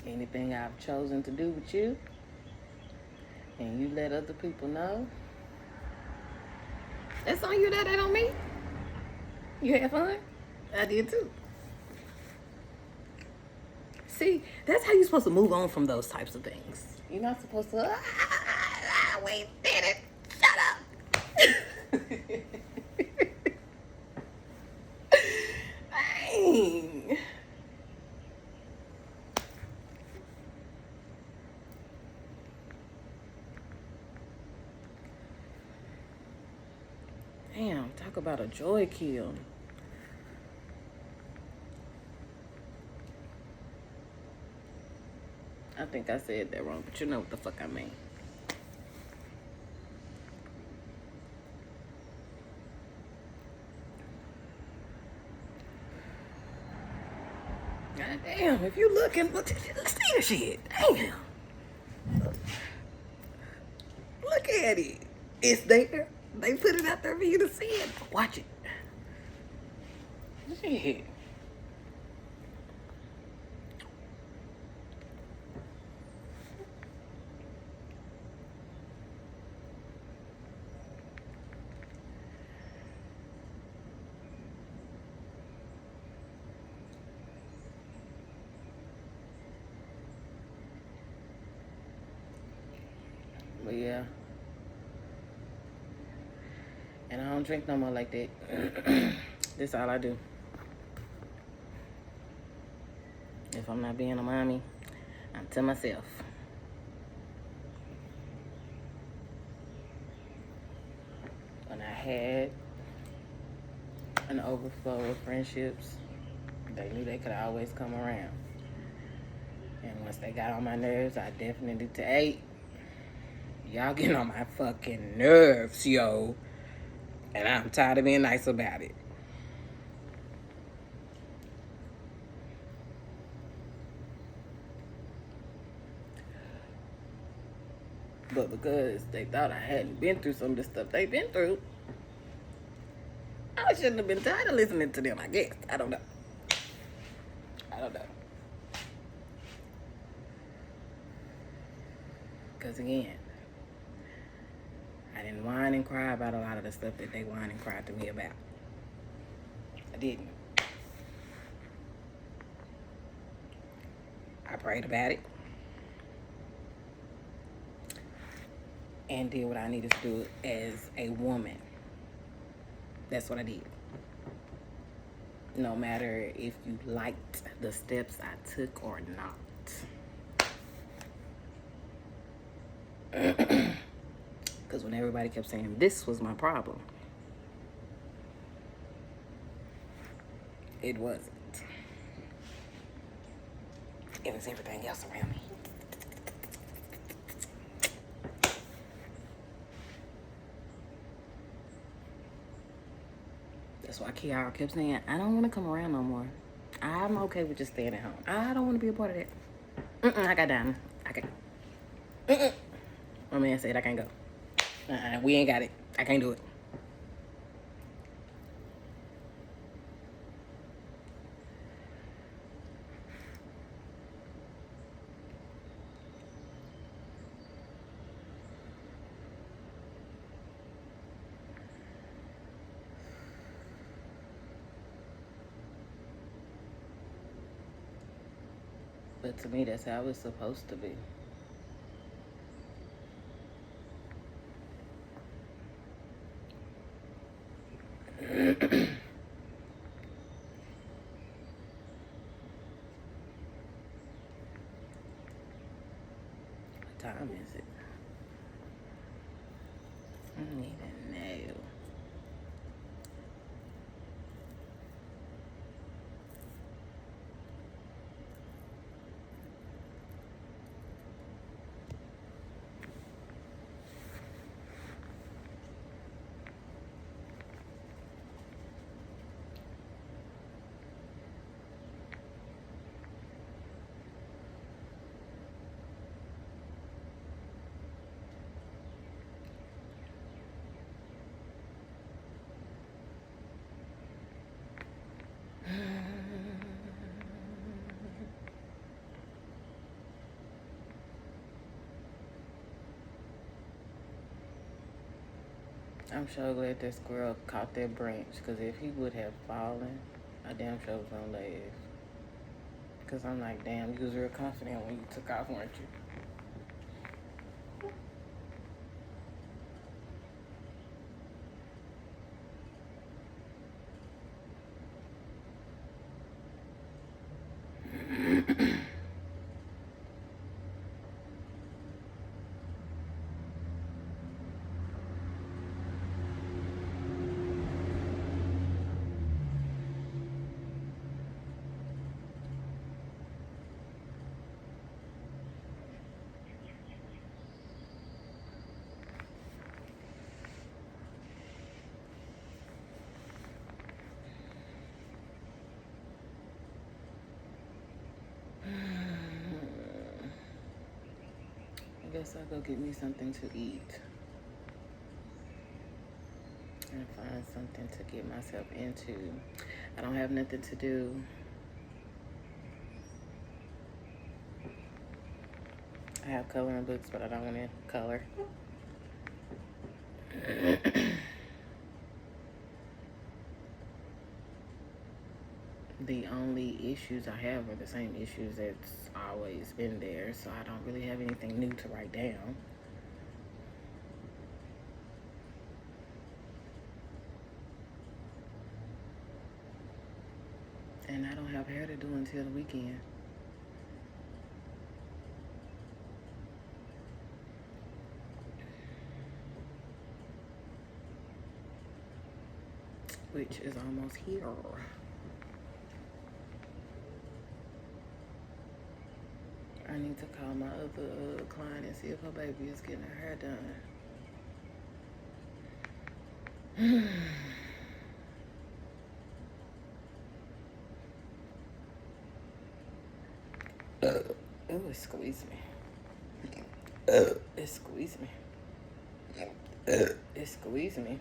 A: Anything I've chosen to do with you, and you let other people know, that's on you, that ain't on me. You had fun? I did too. See, that's how you're supposed to move on from those types of things. You're not supposed to, wait, did it. Shut up. Dang. Damn, talk about a joy kill. I think I said that wrong, but you know what the fuck I mean. God damn, if you looking, let's see the shit. Damn. Look at it. It's there. They put it out there for you to see it. Watch it. Shit. But yeah. And I don't drink no more like that. That's all I do. If I'm not being a mommy, I'm to myself. When I had an overflow of friendships, they knew they could always come around. And once they got on my nerves, I definitely hey, y'all getting on my fucking nerves, yo. And I'm tired of being nice about it. But because they thought I hadn't been through some of the stuff they've been through, I shouldn't have been tired of listening to them, I guess. I don't know. Because again, I didn't whine and cry about a lot of the stuff that they whined and cried to me about. I didn't. I prayed about it and did what I needed to do as a woman. That's what I did. No matter if you liked the steps I took or not. Because when everybody kept saying this was my problem, it wasn't. It was everything else around me. That's why Kiara kept saying, I don't want to come around no more. I'm okay with just staying at home. I don't want to be a part of that. I got down. I can't. My man said I can't go. We ain't got it. I can't do it. But to me, that's how it's supposed to be. is it? I don't even know. I'm so glad that squirrel caught that branch, because if he would have fallen, I damn sure was gonna laugh. Because I'm like, damn, you was real confident when you took off, weren't you? I guess I'll go get me something to eat and find something to get myself into. I don't have nothing to do. I have coloring books, but I don't want to color. The only issues I have are the same issues that's always been there, so I don't really have anything new to write down. And I don't have hair to do until the weekend. Which is almost here. I need to call my other client and see if her baby is getting her hair done. Oh, it squeezed me. It squeezed me. It squeezed me.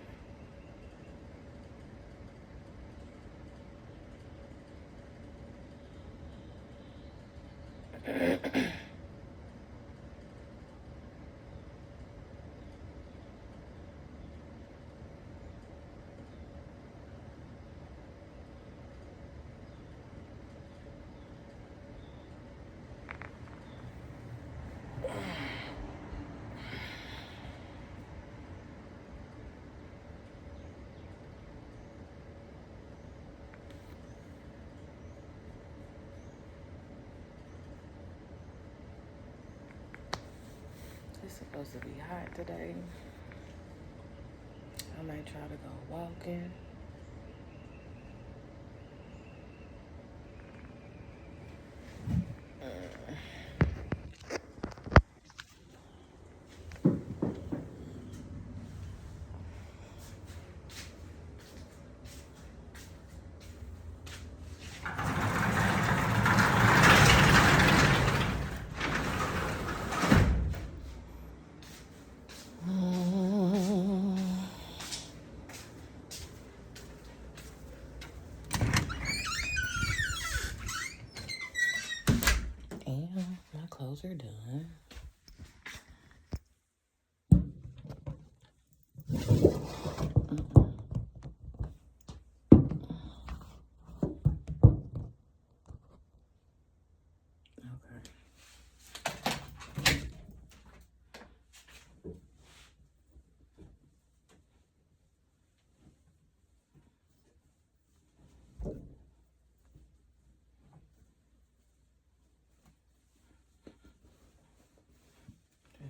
A: It's supposed to be hot today. I might try to go walking.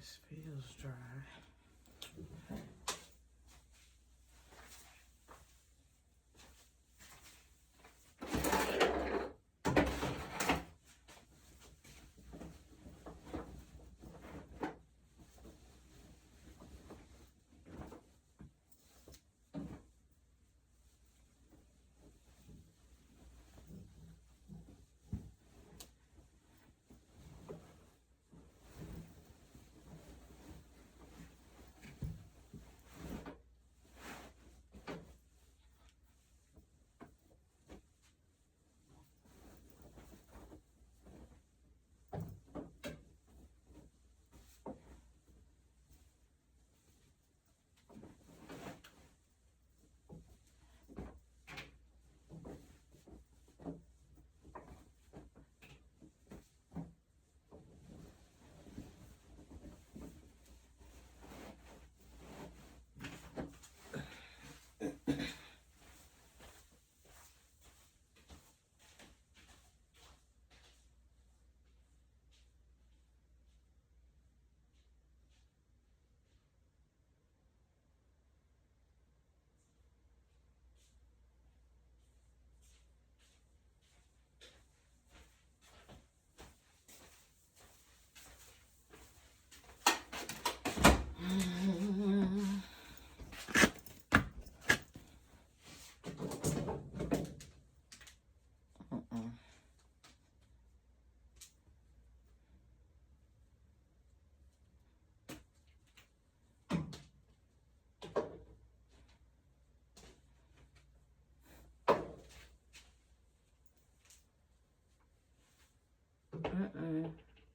A: This feels dry.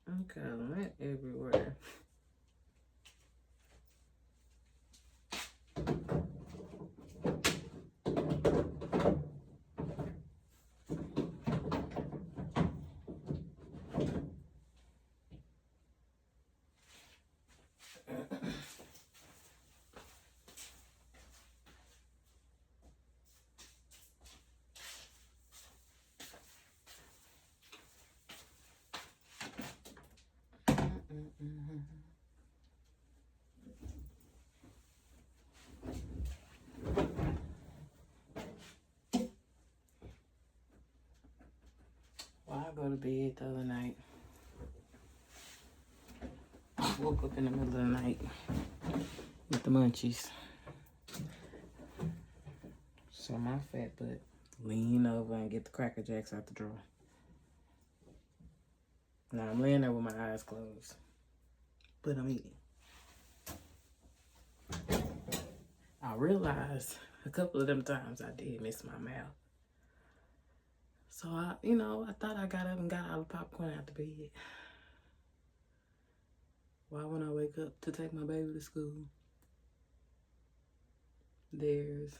A: Okay, lint everywhere. Well, I go to bed the other night. I woke up in the middle of the night with the munchies. So my fat butt lean over and get the Cracker Jacks out the drawer. Now I'm laying there with my eyes closed, but I'm eating. I realized a couple of them times I did miss my mouth. So I thought I got up and got all the popcorn out the bed. Why when I wake up to take my baby to school, there's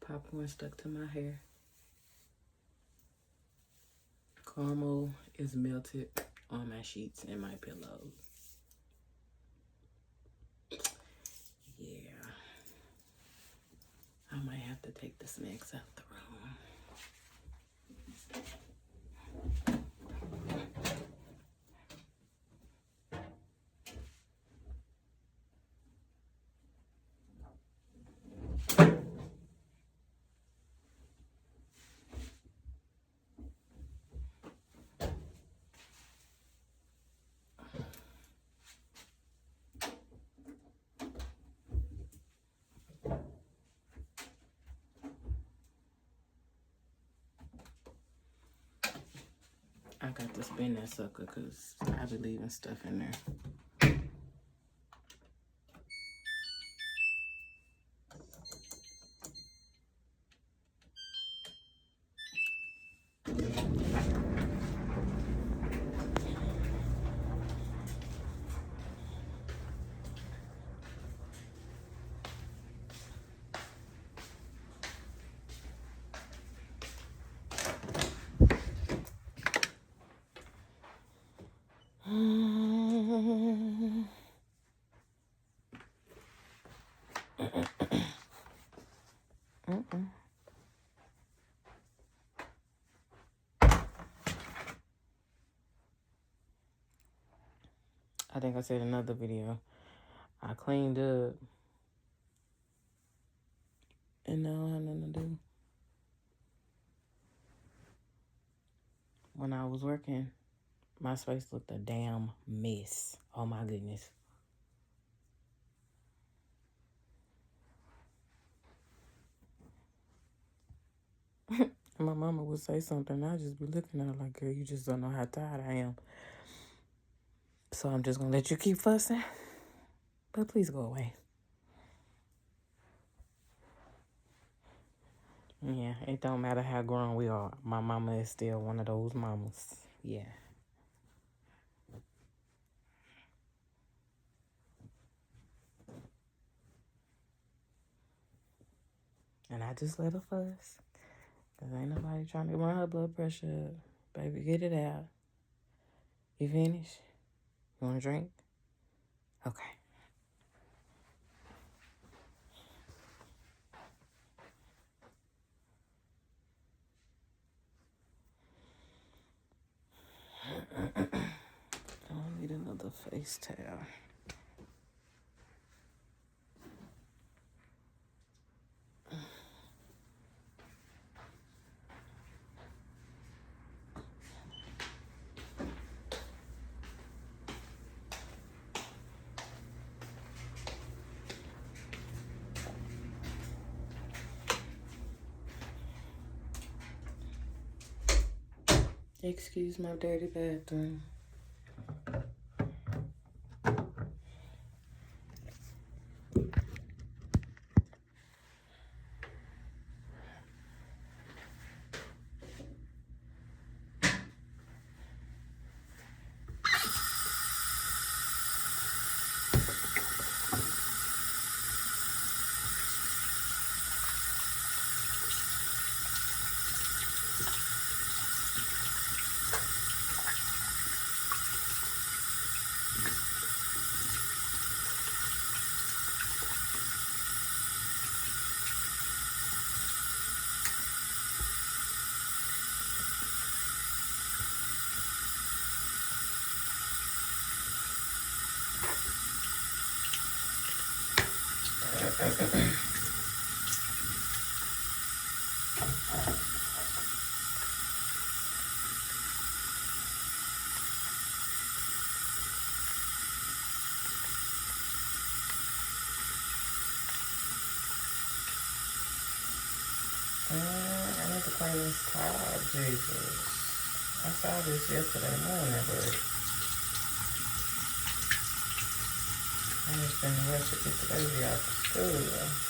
A: popcorn stuck to my hair. Caramel is melted on my sheets and my pillows. Yeah. I might have to take the snacks out the room. I got to spin that sucker because I be leaving stuff in there. I think I said another video. I cleaned up and now I don't have nothing to do. When I was working, my space looked a damn mess. Oh my goodness. My mama would say something, I'd just be looking at her like, girl, you just don't know how tired I am. So I'm just gonna let you keep fussing. But please go away. Yeah, it don't matter how grown we are. My mama is still one of those mamas. Yeah. And I just let her fuss. Because ain't nobody trying to run her blood pressure up. Baby, get it out. You finished? You want a drink? Okay. I need another face towel. Excuse my dirty bathroom. I need to clean this tub, Jesus. I saw this yesterday morning, but I just been rushed to get the baby out of school.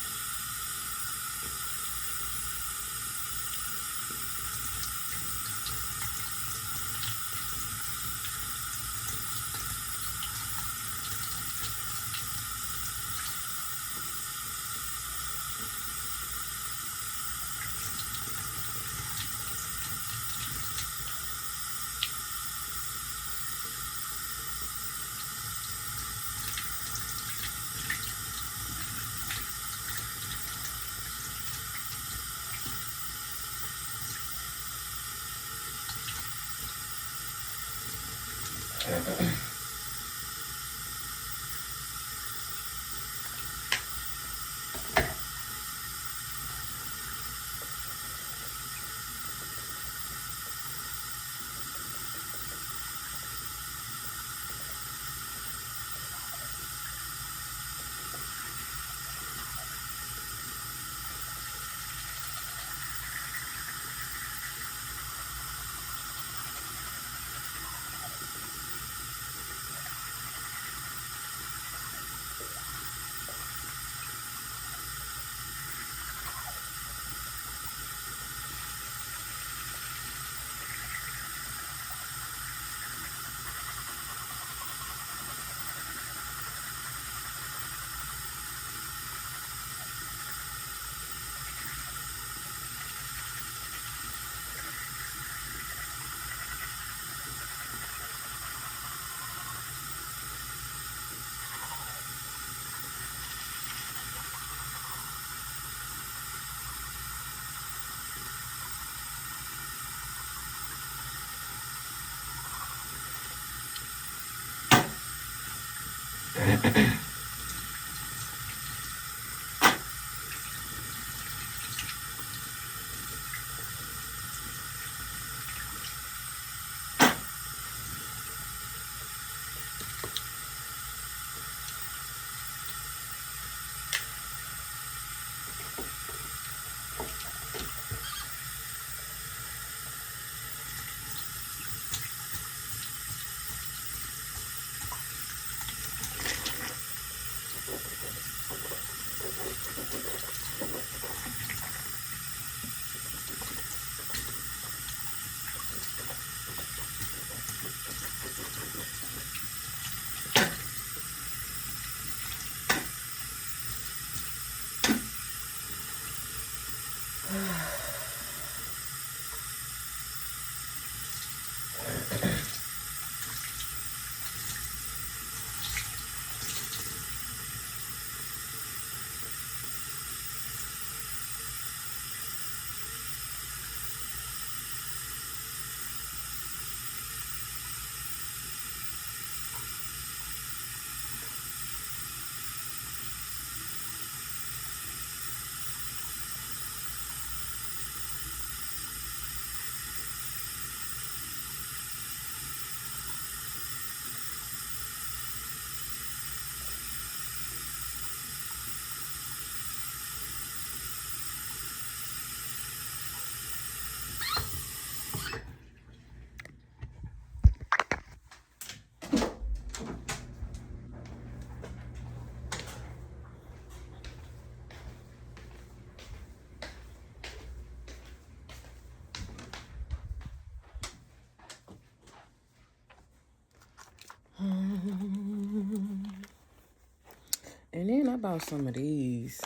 A: And then I bought some of these.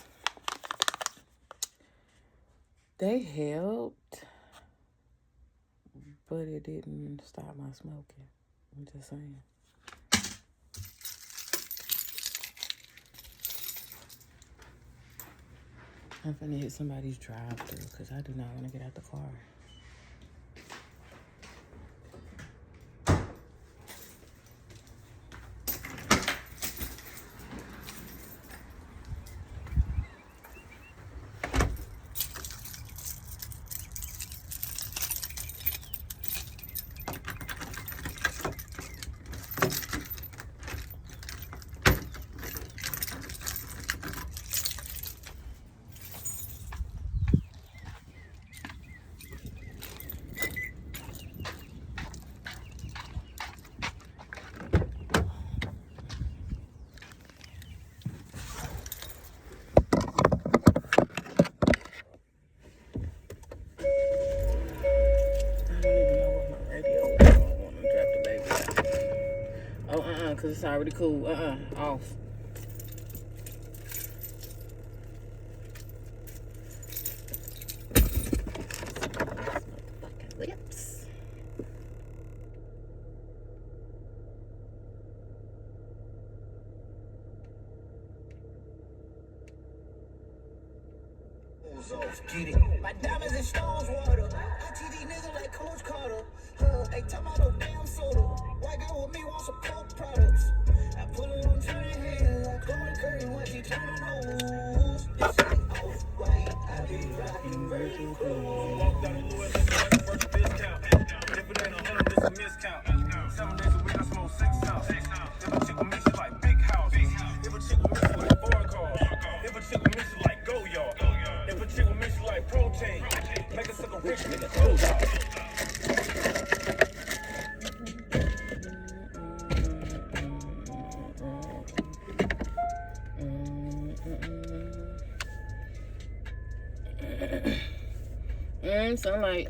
A: They helped, but it didn't stop my smoking. I'm just saying. I'm finna hit somebody's drive-thru because I do not want to get out the car. Because it's already cool. Off. Fucking lips.
B: Get it. My diamonds and stones water. I teach these niggas like Coach Carter. They talk about no damn soda. White girl with me want some coke products. I pull it on 20 hands. I close the curtain when she turn her nose. This shit off white. I be rocking virgin clothes. Walked out of Louis, first discount. If it ain't 100, it's a miscount. 7 days a week, I smoke 6 house. If a chick with me, she like big house. If a chick with me, she like 4 cars. If a chick with me, she like go yard. If a chick with me, she like protein. Make a sucker rich nigga close out.
A: Sunlight.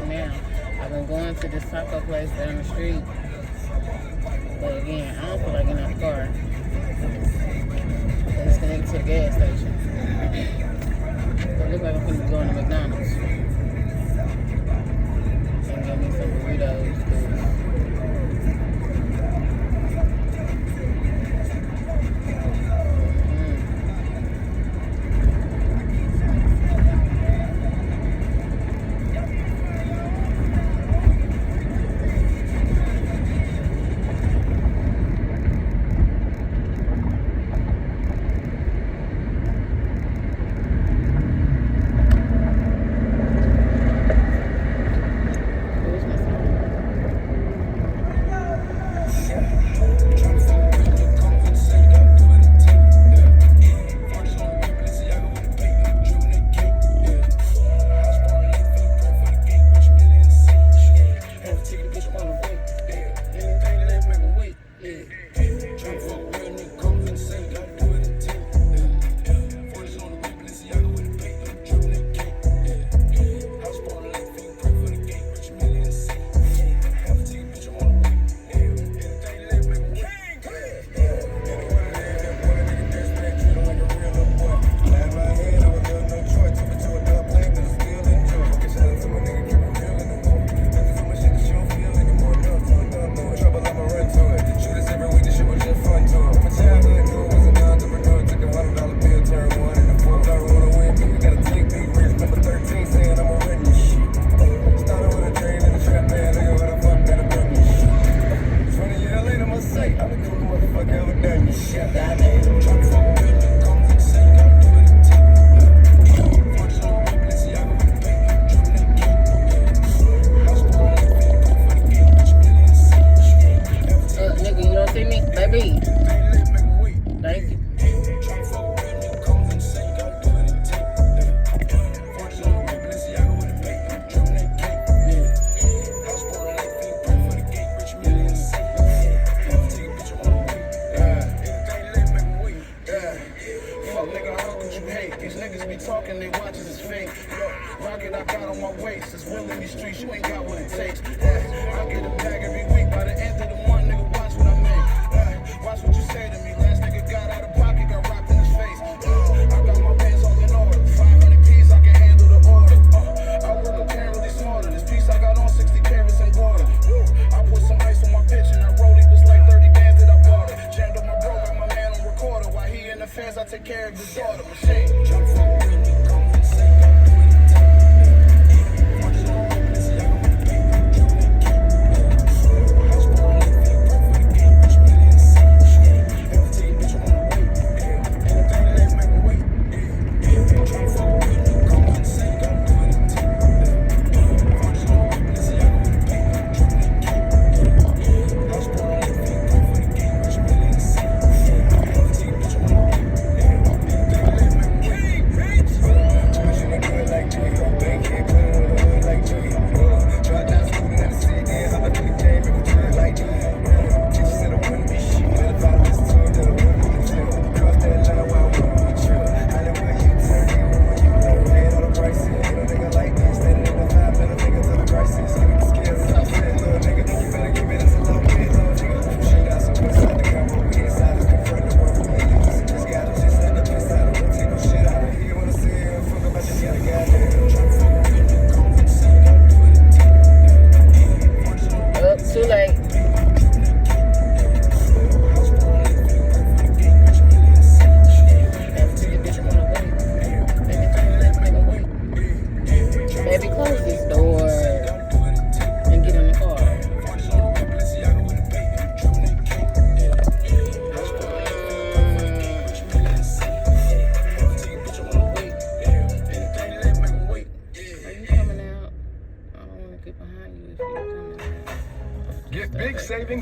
A: right now. I've been going to this taco place down the street. But again, I don't feel like getting out the car. It's connected to the gas station. So it looks like I'm going to be going to McDonald's. And get me some burritos.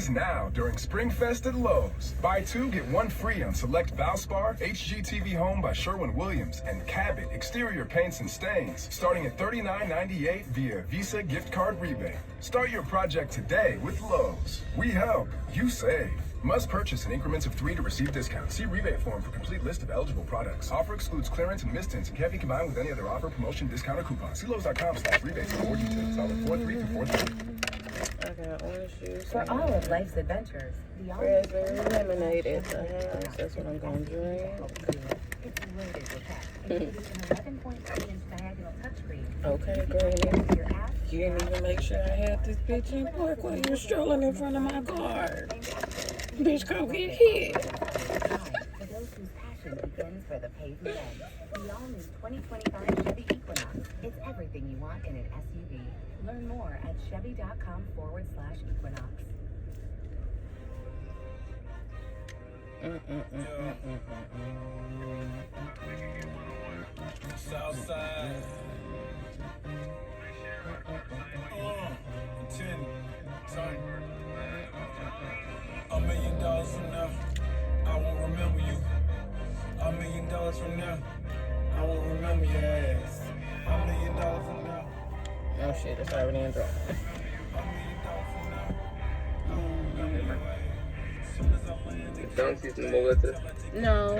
C: Now during Springfest at Lowe's. Buy two, get one free on select Valspar, HGTV Home by Sherwin-Williams, and Cabot exterior paints and stains, starting at $39.98 via Visa gift card rebate. Start your project today with Lowe's. We help, you save. Must purchase in increments of 3 to receive discounts. See rebate form for complete list of eligible products. Offer excludes clearance and mistints and can't be combined with any other offer, promotion, discount, or coupon. See Lowe's.com/rebates for more details. Offer 43 through 43.
A: I got orange juice.
D: For all of life's adventures, the
A: raspberry lemonade at the house. That's what I'm going to drink.
D: It's loaded with tech, including an 11.3-inch diagonal touchscreen.
A: Okay, Granny.
D: Your app,
A: You didn't even make sure I had this bitch in park while you were strolling in front of my car. Bitch, go get hit.
D: for those whose passion begins where the pavement ends. The all-new 2025 Chevy Equinox. It's everything you want in an SUV. Learn more at chevy.com/equinox.
B: Southside. 10. Sorry. $1 million from now, I won't remember you. $1 million from now, I won't remember your ass. $1 million from now.
A: Oh shit, it's already in drop. No.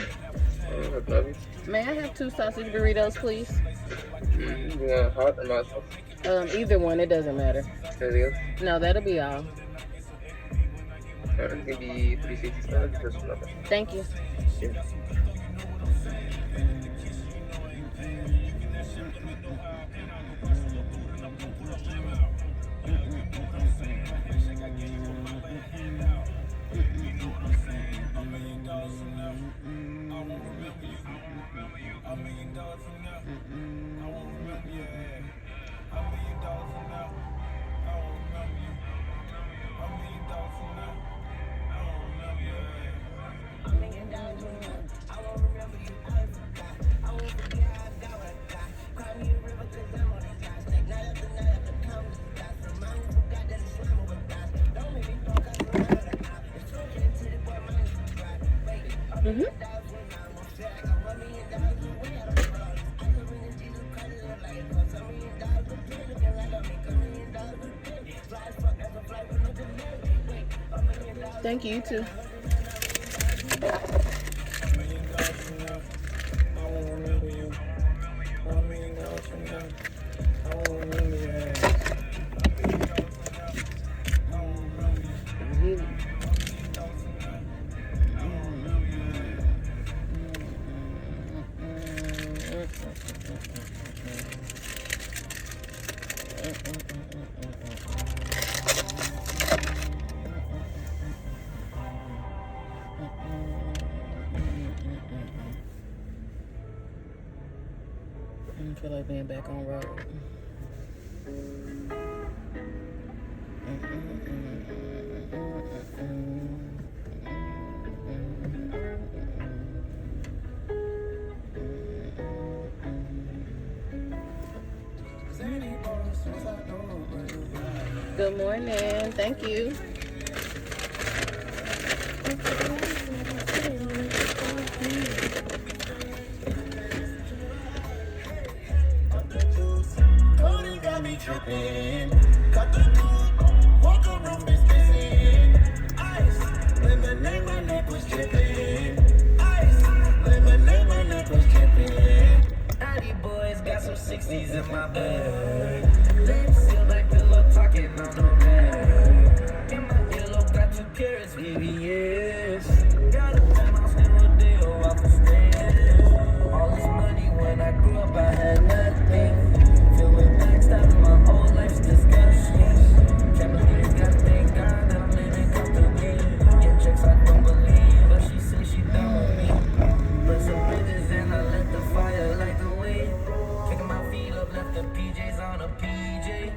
A: May I have 2 sausage burritos, please?
E: You want hot or not sauce?
A: Either one, it doesn't matter.
E: Anything else?
A: No, that'll be all.
E: It's gonna be 367 just another.
A: Thank you.
E: Yeah.
A: Thank you, you too. I feel like being back on road. Good morning. Thank you.
B: Tripping, cut the coupe, walk around business. Ice, lemonade, my neck was dripping. Ice, lemonade, my neck was dripping. 90 boys got some 60s in my bag. Lips sealed like pillow talking on the bag. In my yellow got 2 carats, VVS. Got a penthouse in Rodeo off the stairs. All this money when I grew up, I had nothing. Feeling backstabbed in my whole life's disgusting. Can't believe it, gotta thank God that I'm living comfortably. Get checks I don't believe, but she said she done with me. Burn some bridges and I let the fire light the way. Kicking my feet up, left the PJs on a PJ.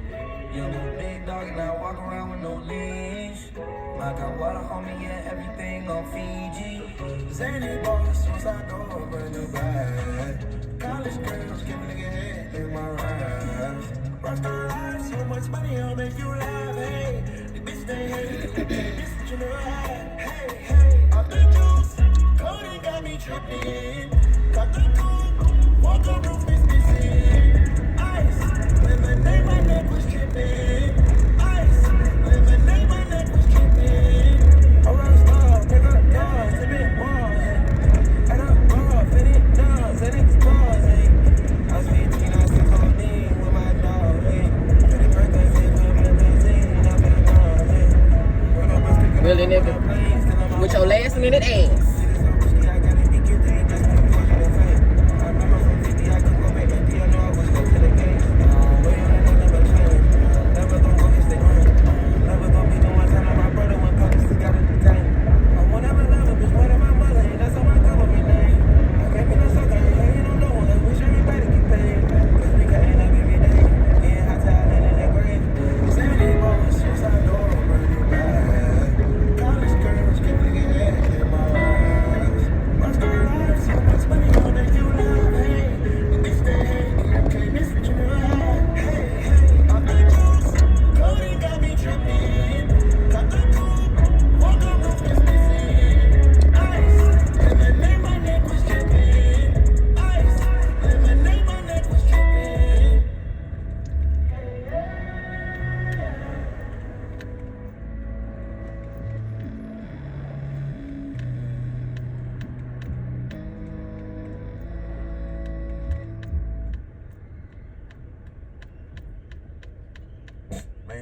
B: Young and big dog and I walk around with no leash. I got water, homie, yeah, everything on Fiji. Zany boss, suicide door, brand new bag. College girls, give a nigga head in my raps. Rockstar life, so much money, I'll make you laugh. Hey, the bitch they hate, this what you never had. Hey, hey, off the juice, Cody got me tripping. Got the coupe, walk the roof is missing. Ice, lemonade, my neck was dripping. Ice, lemonade, my neck was dripping. A rockstar,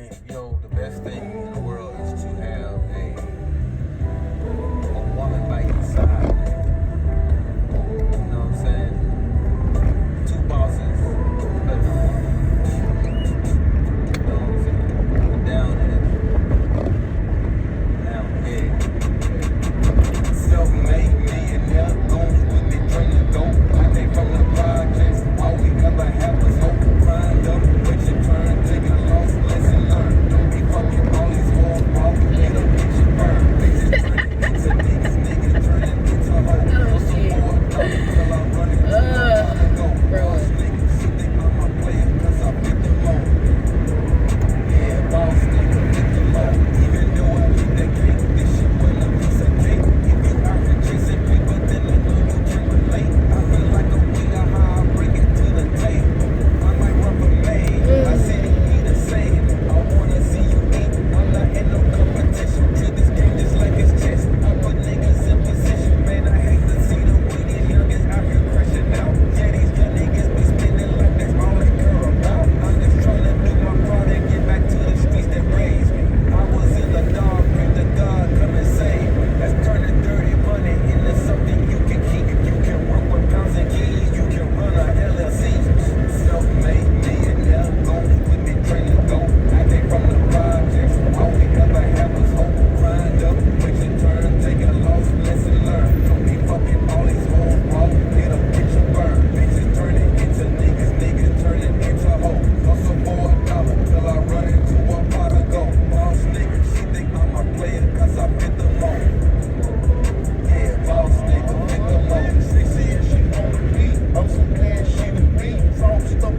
F: saying? You know, the best thing in the world is to have a woman by your side, man. You know what I'm saying? Two bosses, better than one. You know what I'm saying? I'm down here. Self-made millionaire, goons with me, train to go. I came from the projects, all we ever had was hope. Grind up, quit your turn, take a loss, lesson learned. Don't be fucking all these hoes, walk, get up, get your burn. Bitches turning into niggas, niggas turning into hoes. Hustle more, till I'm running to my go. Boss niggas, she think I'm a player, cause I fit the mold. Yeah, boss nigga, fit the mold. Even though I keep that cake, this shit wasn't a piece of cake. If you out here chasing paper, then I know you can relate. I feel like a weeder, how I bring it to the table. I might run for maid, my city be the same. I wanna see you eat, I'm not in no competition. Treat this game just like it's chess. I put niggas in position, man, I hate to see the weedy youngins out here crashing out. Yeah, these young niggas be spending like that's all they care about. I'm just trying to do my part and get back to the streets that raised me. I was in the dark, pray to God, come and save me. Let's turn the dirty money into something you can keep. You can work with pounds and keys, you can run a LLC. Self-made millionaire, goons with me, train to go. I came from the projects, all we ever had was hope. Grind up, quit your turn, take a loss, lesson learned. Don't be fucking all these hoes, walk, get up, get your burn. Bitches turning into niggas, niggas turning into hoes. Hustle for $1 till I run into a pot of gold. Boss nigga, she think I'm a player, cause I fit the mold. Yeah, boss nigga, fit the mold.
G: They saying she on the beat, I'm so glad she the beat. Sauced up,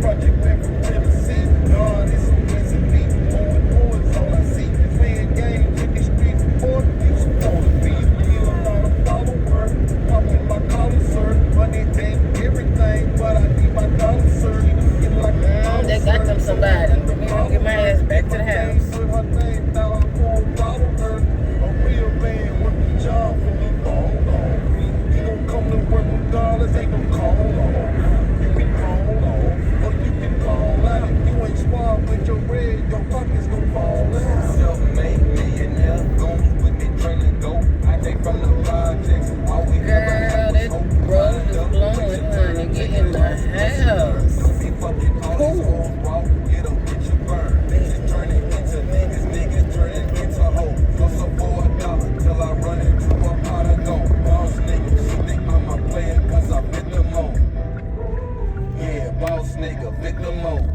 G: project back from Tennessee. God, it's so busy me. More and more is all I see. Playing games in the streets, boy, you supposed to be. Feel a lot of follower, popping my collar, sir. Money ain't everything, but I need my dollar, sir. Get like a dollar,
A: They got them somebody. Let me go get my ass back to the house.
G: her name, now I won't follow her. A real man work the job for me, long. You gon' come to work with dollars, ain't no call on. You can call on, or you can call out. You ain't suave with your red, your pockets gon' fall out.
F: Self-made millionaire, goons with me, train to go. I came from the projects, all we ever had
A: Girl,
F: was
A: that
F: hope.
A: road is blowing, honey. Get in the house.
F: Don't be fucking all these hoes, walk, get up, get your burn. Bitches turning into niggas, niggas turning into hoes. Hustle for $1 till I run into a pot of gold. Boss nigga, she think I'm a player, cause I fit the mold. Yeah, boss nigga, fit the mold.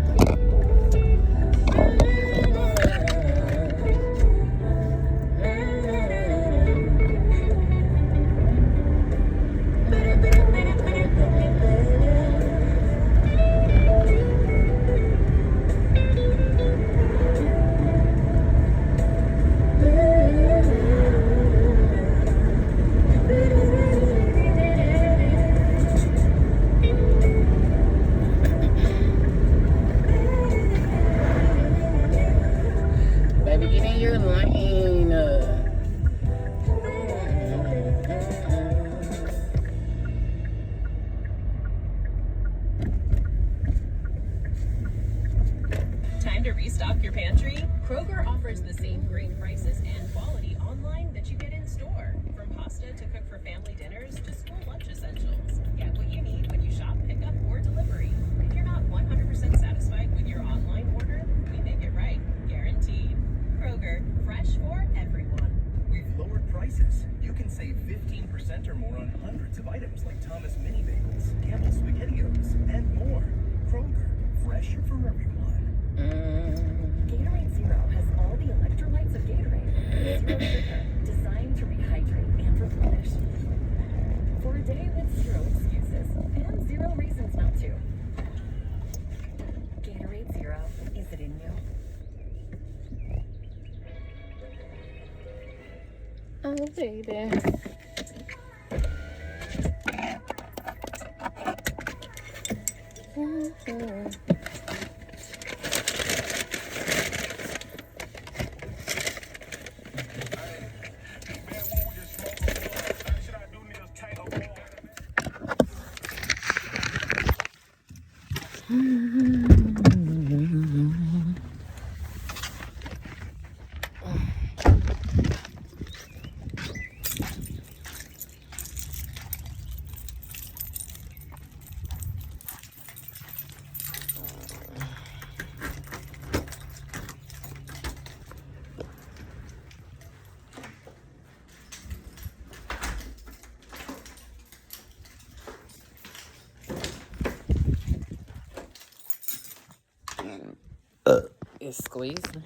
A: Baby, get in your lane.
H: Time to restock your pantry? Kroger offers the same great prices and quality online that you get in store. From pasta to cook for family dinners to school lunch essentials. Get what you need when you shop, pickup, or delivery. If you're not 100% satisfied with your online order, we make it right. Guaranteed. Kroger, fresh for everyone.
B: We've lowered prices. You can save 15% or more on hundreds of items like Thomas Mini Bagels, Campbell's SpaghettiOs, and more. Kroger, fresh for everyone.
D: Gatorade Zero has all the electrolytes of Gatorade. Zero sugar, designed to rehydrate and replenish. For a day with zero excuses and zero reasons not to. Gatorade Zero, is it in you?
A: Oh, baby. It's squeezing.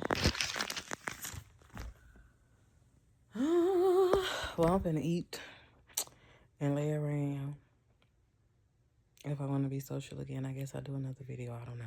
A: Well, I'm gonna eat and lay around. If I want to be social again, I guess I'll do another video. I don't know.